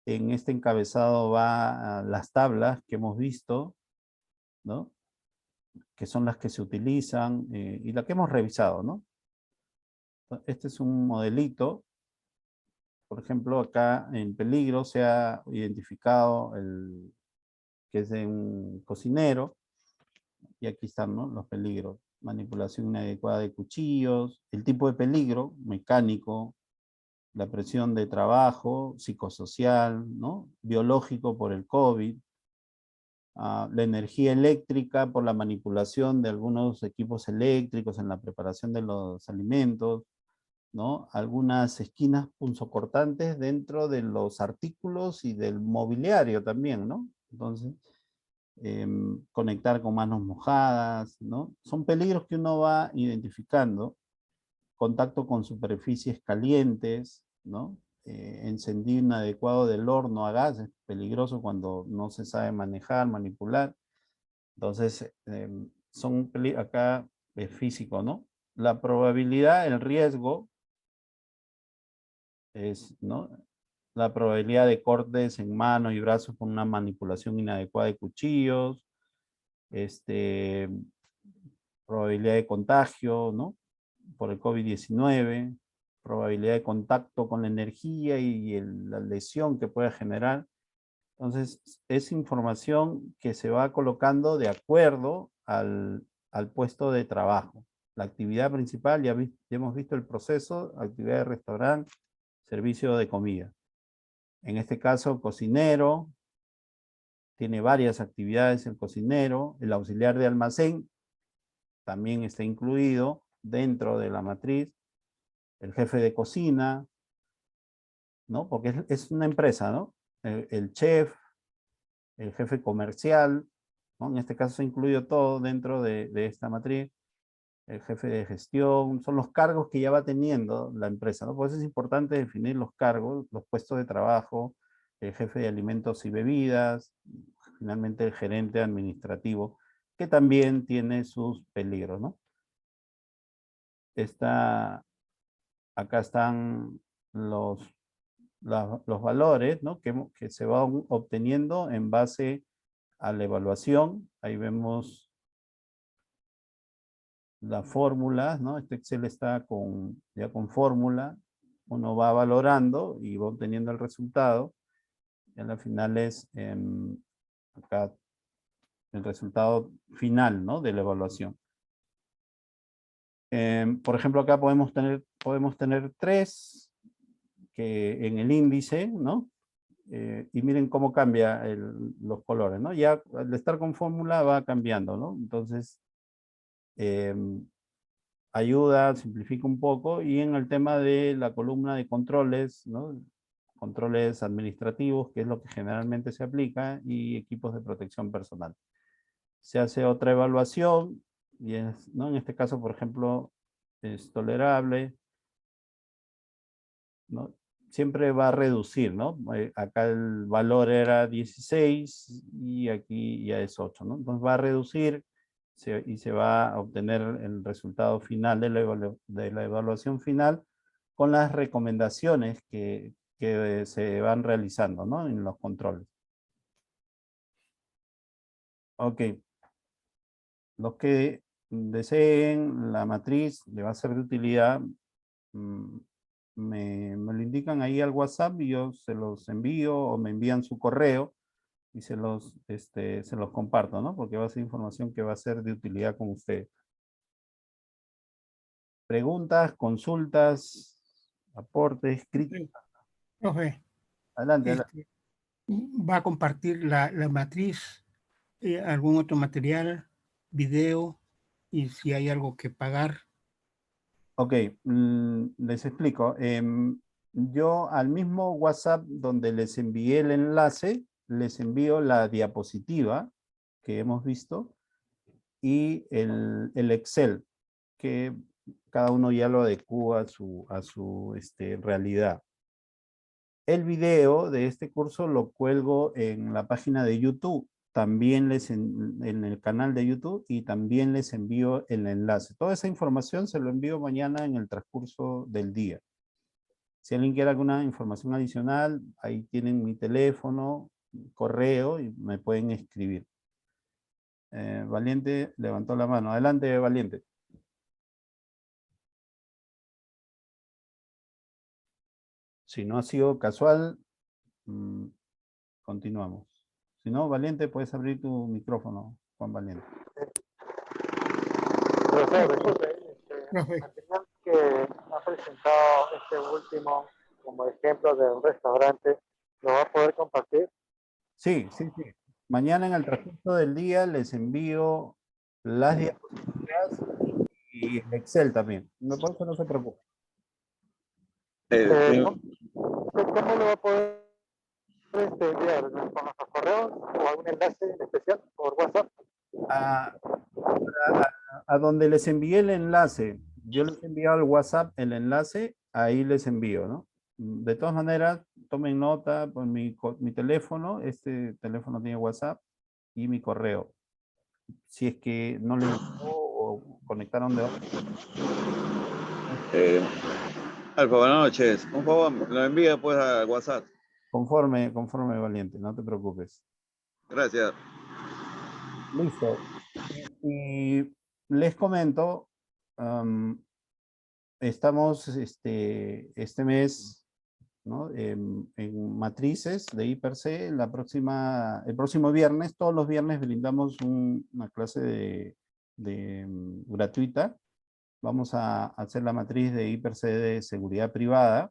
En este encabezado va las tablas que hemos visto, ¿no? Que son las que se utilizan y las que hemos revisado, ¿no? Este es un modelito. Por ejemplo, acá en peligro se ha identificado que es de un cocinero. Y aquí están, ¿no? Los peligros. Manipulación inadecuada de cuchillos, el tipo de peligro, mecánico, la presión de trabajo, psicosocial, ¿no? Biológico por el COVID, la energía eléctrica por la manipulación de algunos equipos eléctricos en la preparación de los alimentos, ¿no? Algunas esquinas punzocortantes dentro de los artículos y del mobiliario también, ¿no? Entonces, conectar con manos mojadas, ¿no? Son peligros que uno va identificando. Contacto con superficies calientes, ¿no? Encendido inadecuado del horno a gas es peligroso cuando no se sabe manejar, manipular. Entonces, acá es físico, ¿no? La probabilidad, el riesgo es, ¿no? La probabilidad de cortes en manos y brazos por una manipulación inadecuada de cuchillos, probabilidad de contagio, ¿no? Por el COVID-19, probabilidad de contacto con la energía y la lesión que pueda generar. Entonces, es información que se va colocando de acuerdo al puesto de trabajo. La actividad principal, ya hemos visto el proceso, actividad de restaurante, servicio de comida. En este caso, cocinero, tiene varias actividades el cocinero, el auxiliar de almacén también está incluido dentro de la matriz, el jefe de cocina, ¿no? Porque es una empresa, ¿no? El chef, el jefe comercial, ¿no? En este caso se ha incluido todo dentro de esta matriz, el jefe de gestión, son los cargos que ya va teniendo la empresa, ¿no? Por eso es importante definir los cargos, los puestos de trabajo, el jefe de alimentos y bebidas, finalmente el gerente administrativo, que también tiene sus peligros, ¿no? Acá están los valores, ¿no? que se van obteniendo en base a la evaluación. Ahí vemos las fórmulas, ¿no? Este Excel está ya con fórmula, uno va valorando y va obteniendo el resultado, y al final es acá el resultado final, ¿no? De la evaluación. Por ejemplo, acá podemos tener 3 que en el índice, ¿no? Y miren cómo cambia los colores, ¿no? Ya al estar con fórmula va cambiando, ¿no? Entonces, ayuda, simplifica un poco. Y en el tema de la columna de controles, ¿no? Controles administrativos, que es lo que generalmente se aplica, y equipos de protección personal. Se hace otra evaluación, y ¿no? En este caso, por ejemplo, es tolerable, ¿no? Siempre va a reducir, ¿no? Acá el valor era 16 y aquí ya es 8, ¿no? Entonces va a reducir y se va a obtener el resultado final de la evaluación final con las recomendaciones que se van realizando, ¿no? En los controles. Ok. Los que deseen la matriz le va a ser de utilidad, me lo indican ahí al WhatsApp y yo se los envío o me envían su correo y se los comparto, ¿no? Porque va a ser información que va a ser de utilidad con ustedes. Preguntas, consultas, aportes, críticas. Profe, Adelante, adelante. ¿va a compartir la matriz, algún otro material, video, y si hay algo que pagar? Ok, les explico. Yo al mismo WhatsApp donde les envié el enlace, les envío la diapositiva que hemos visto y el Excel, que cada uno ya lo adecúa a su realidad. El video de este curso lo cuelgo en la página de YouTube, también en el canal de YouTube, y también les envío el enlace. Toda esa información se lo envío mañana en el transcurso del día. Si alguien quiere alguna información adicional, ahí tienen mi teléfono, correo y me pueden escribir. Valiente levantó la mano. Adelante, Valiente. Si no ha sido casual, continuamos. Si no, Valiente, puedes abrir tu micrófono, Juan Valiente. Profesor, disculpe, Profe, material que ha presentado este último como ejemplo de un restaurante, ¿lo va a poder compartir? Sí, sí, sí. Mañana en el transcurso del día les envío las diapositivas y el Excel también. No, por eso no se preocupe. ¿Cómo lo va a poder enviar? ¿Con nuestros correos o algún enlace en especial por WhatsApp? A, a donde les envié el enlace, yo les envío al WhatsApp el enlace, ahí les envío, ¿no? De todas maneras, tomen nota por mi teléfono, este teléfono tiene WhatsApp y mi correo. Si es que no les gustó o conectaron de otro. Alfa, buenas noches. Un favor, lo envía pues a WhatsApp. Conforme, Valiente, no te preocupes. Gracias. Listo. Y les comento, estamos este mes, ¿no? En matrices de IPRC, el próximo viernes, todos los viernes brindamos una clase gratuita. Vamos a hacer la matriz de IPRC de seguridad privada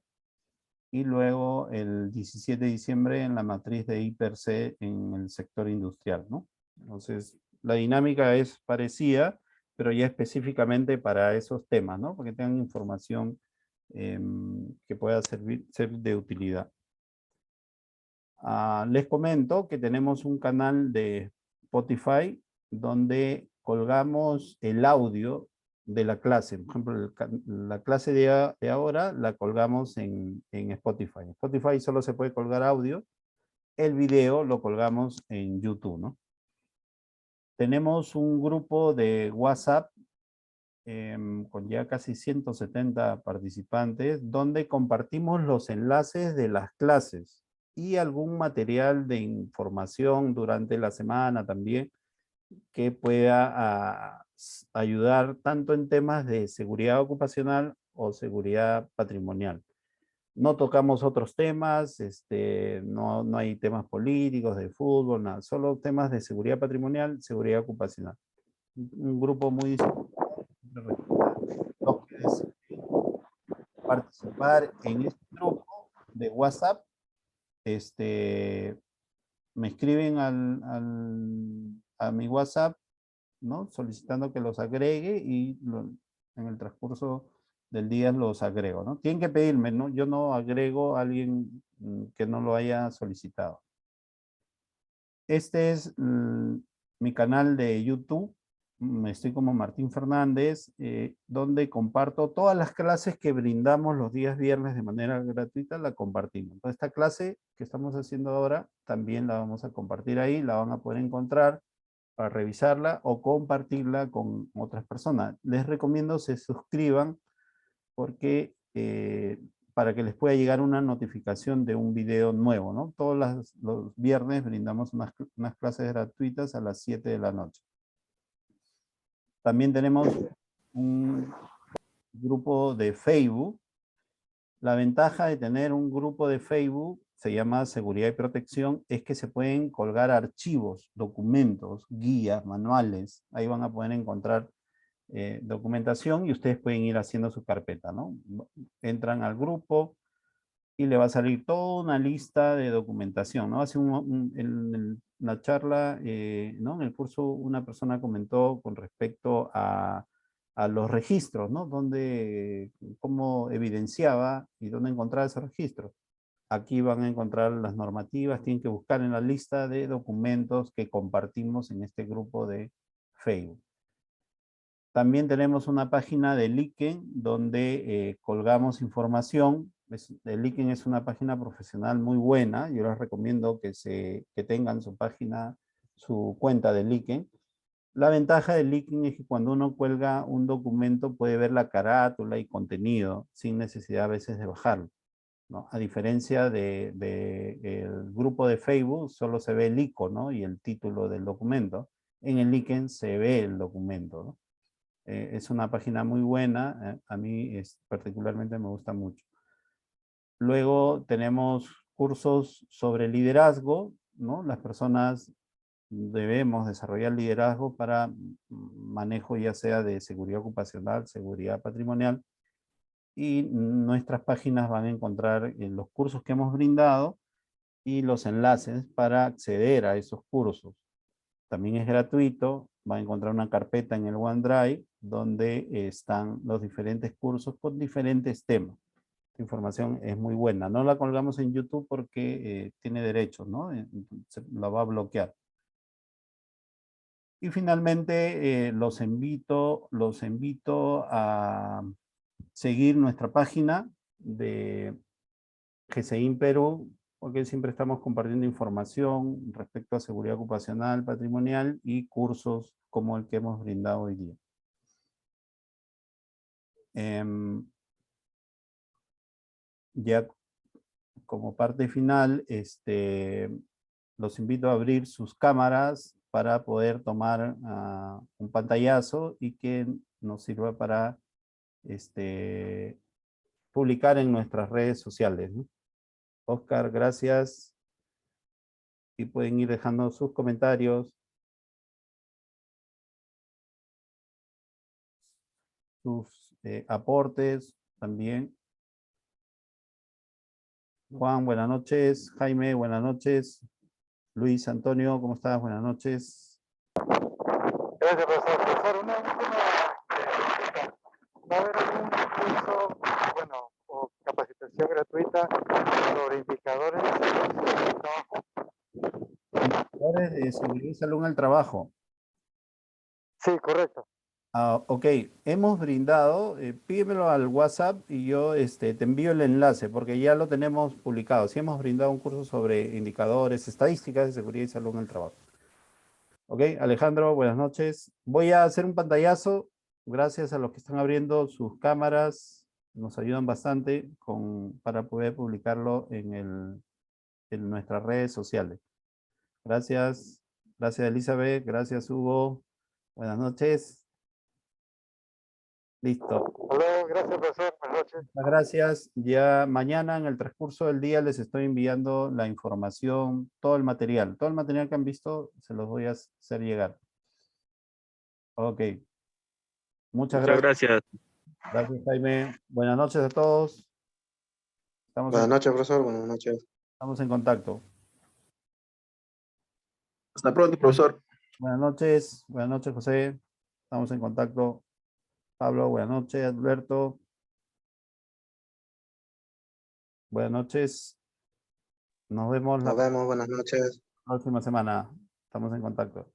y luego el 17 de diciembre en la matriz de IPRC en el sector industrial, ¿no? Entonces, la dinámica es parecida, pero ya específicamente para esos temas, ¿no? Para que tengan información que pueda ser de utilidad. Les comento que tenemos un canal de Spotify donde colgamos el audio de la clase. Por ejemplo, la clase de ahora la colgamos en Spotify. En Spotify solo se puede colgar audio. El video lo colgamos en YouTube, ¿no? Tenemos un grupo de WhatsApp con ya casi 170 participantes, donde compartimos los enlaces de las clases y algún material de información durante la semana también que pueda ayudar tanto en temas de seguridad ocupacional o seguridad patrimonial. No tocamos otros temas, no hay temas políticos, de fútbol, nada, solo temas de seguridad patrimonial, seguridad ocupacional. Un grupo muy disciplinado. Los que deseen participar en este grupo de WhatsApp, me escriben a mi WhatsApp, ¿no? Solicitando que los agregue y en el transcurso del día los agrego, ¿no? Tienen que pedirme, ¿no? Yo no agrego a alguien que no lo haya solicitado. Este es mi canal de YouTube. Estoy como Martín Fernández, donde comparto todas las clases que brindamos los días viernes de manera gratuita, la compartimos. Entonces, esta clase que estamos haciendo ahora, también la vamos a compartir ahí, la van a poder encontrar para revisarla o compartirla con otras personas. Les recomiendo se suscriban porque para que les pueda llegar una notificación de un video nuevo, ¿no? Todos los viernes brindamos unas clases gratuitas a las 7 de la noche. También tenemos un grupo de Facebook. La ventaja de tener un grupo de Facebook, se llama Seguridad y Protección, es que se pueden colgar archivos, documentos, guías, manuales. Ahí van a poder encontrar documentación y ustedes pueden ir haciendo su carpeta, ¿no? Entran al grupo y le va a salir toda una lista de documentación, ¿no? En la charla, ¿no? En el curso una persona comentó con respecto a los registros, ¿no? Cómo evidenciaba y dónde encontraba esos registros. Aquí van a encontrar las normativas, tienen que buscar en la lista de documentos que compartimos en este grupo de Facebook. También tenemos una página de Liken donde colgamos información. Liken es una página profesional muy buena. Yo les recomiendo que tengan su página, su cuenta de Liken. La ventaja de Liken es que cuando uno cuelga un documento puede ver la carátula y contenido sin necesidad a veces de bajarlo, ¿no? A diferencia del grupo de Facebook, solo se ve el icono y el título del documento. En el Liken se ve el documento, ¿no? Es una página muy buena, a mí particularmente me gusta mucho. Luego tenemos cursos sobre liderazgo, ¿no? Las personas debemos desarrollar liderazgo para manejo ya sea de seguridad ocupacional, seguridad patrimonial, y nuestras páginas van a encontrar los cursos que hemos brindado y los enlaces para acceder a esos cursos. También es gratuito, va a encontrar una carpeta en el OneDrive donde están los diferentes cursos con diferentes temas. Esta información es muy buena. No la colgamos en YouTube porque tiene derechos, ¿no? La va a bloquear. Y finalmente los invito a seguir nuestra página de GCIN Perú, porque siempre estamos compartiendo información respecto a seguridad ocupacional, patrimonial y cursos como el que hemos brindado hoy día. Ya como parte final, los invito a abrir sus cámaras para poder tomar un pantallazo y que nos sirva para publicar en nuestras redes sociales, ¿no? Oscar, gracias. Y pueden ir dejando sus comentarios, sus aportes también. Juan, buenas noches. Jaime, buenas noches. Luis Antonio, ¿cómo estás? Buenas noches. Gracias, profesor. Una última pregunta. ¿Va a haber algún curso, bueno, o capacitación gratuita sobre indicadores de salud en el trabajo? Indicadores de seguridad y salud en el trabajo. Sí, correcto. Ok, hemos brindado, pídemelo al WhatsApp y yo te envío el enlace porque ya lo tenemos publicado. Sí hemos brindado un curso sobre indicadores, estadísticas de seguridad y salud en el trabajo. Ok, Alejandro, buenas noches. Voy a hacer un pantallazo. Gracias a los que están abriendo sus cámaras. Nos ayudan bastante para poder publicarlo en nuestras redes sociales. Gracias. Gracias, Elizabeth. Gracias, Hugo. Buenas noches. Listo. Hasta luego, gracias, profesor. Buenas noches. Muchas gracias. Ya mañana en el transcurso del día les estoy enviando la información, todo el material. Todo el material que han visto se los voy a hacer llegar. Ok. Muchas Muchas gracias. gracias. Gracias, Jaime. Buenas noches a todos. Buenas noches, profesor. Buenas noches. Estamos en contacto. Hasta pronto, profesor. Buenas noches, José. Estamos en contacto. Pablo, buenas noches. Alberto. Buenas noches. Nos vemos Nos la vemos. Buenas noches. próxima semana. Estamos en contacto.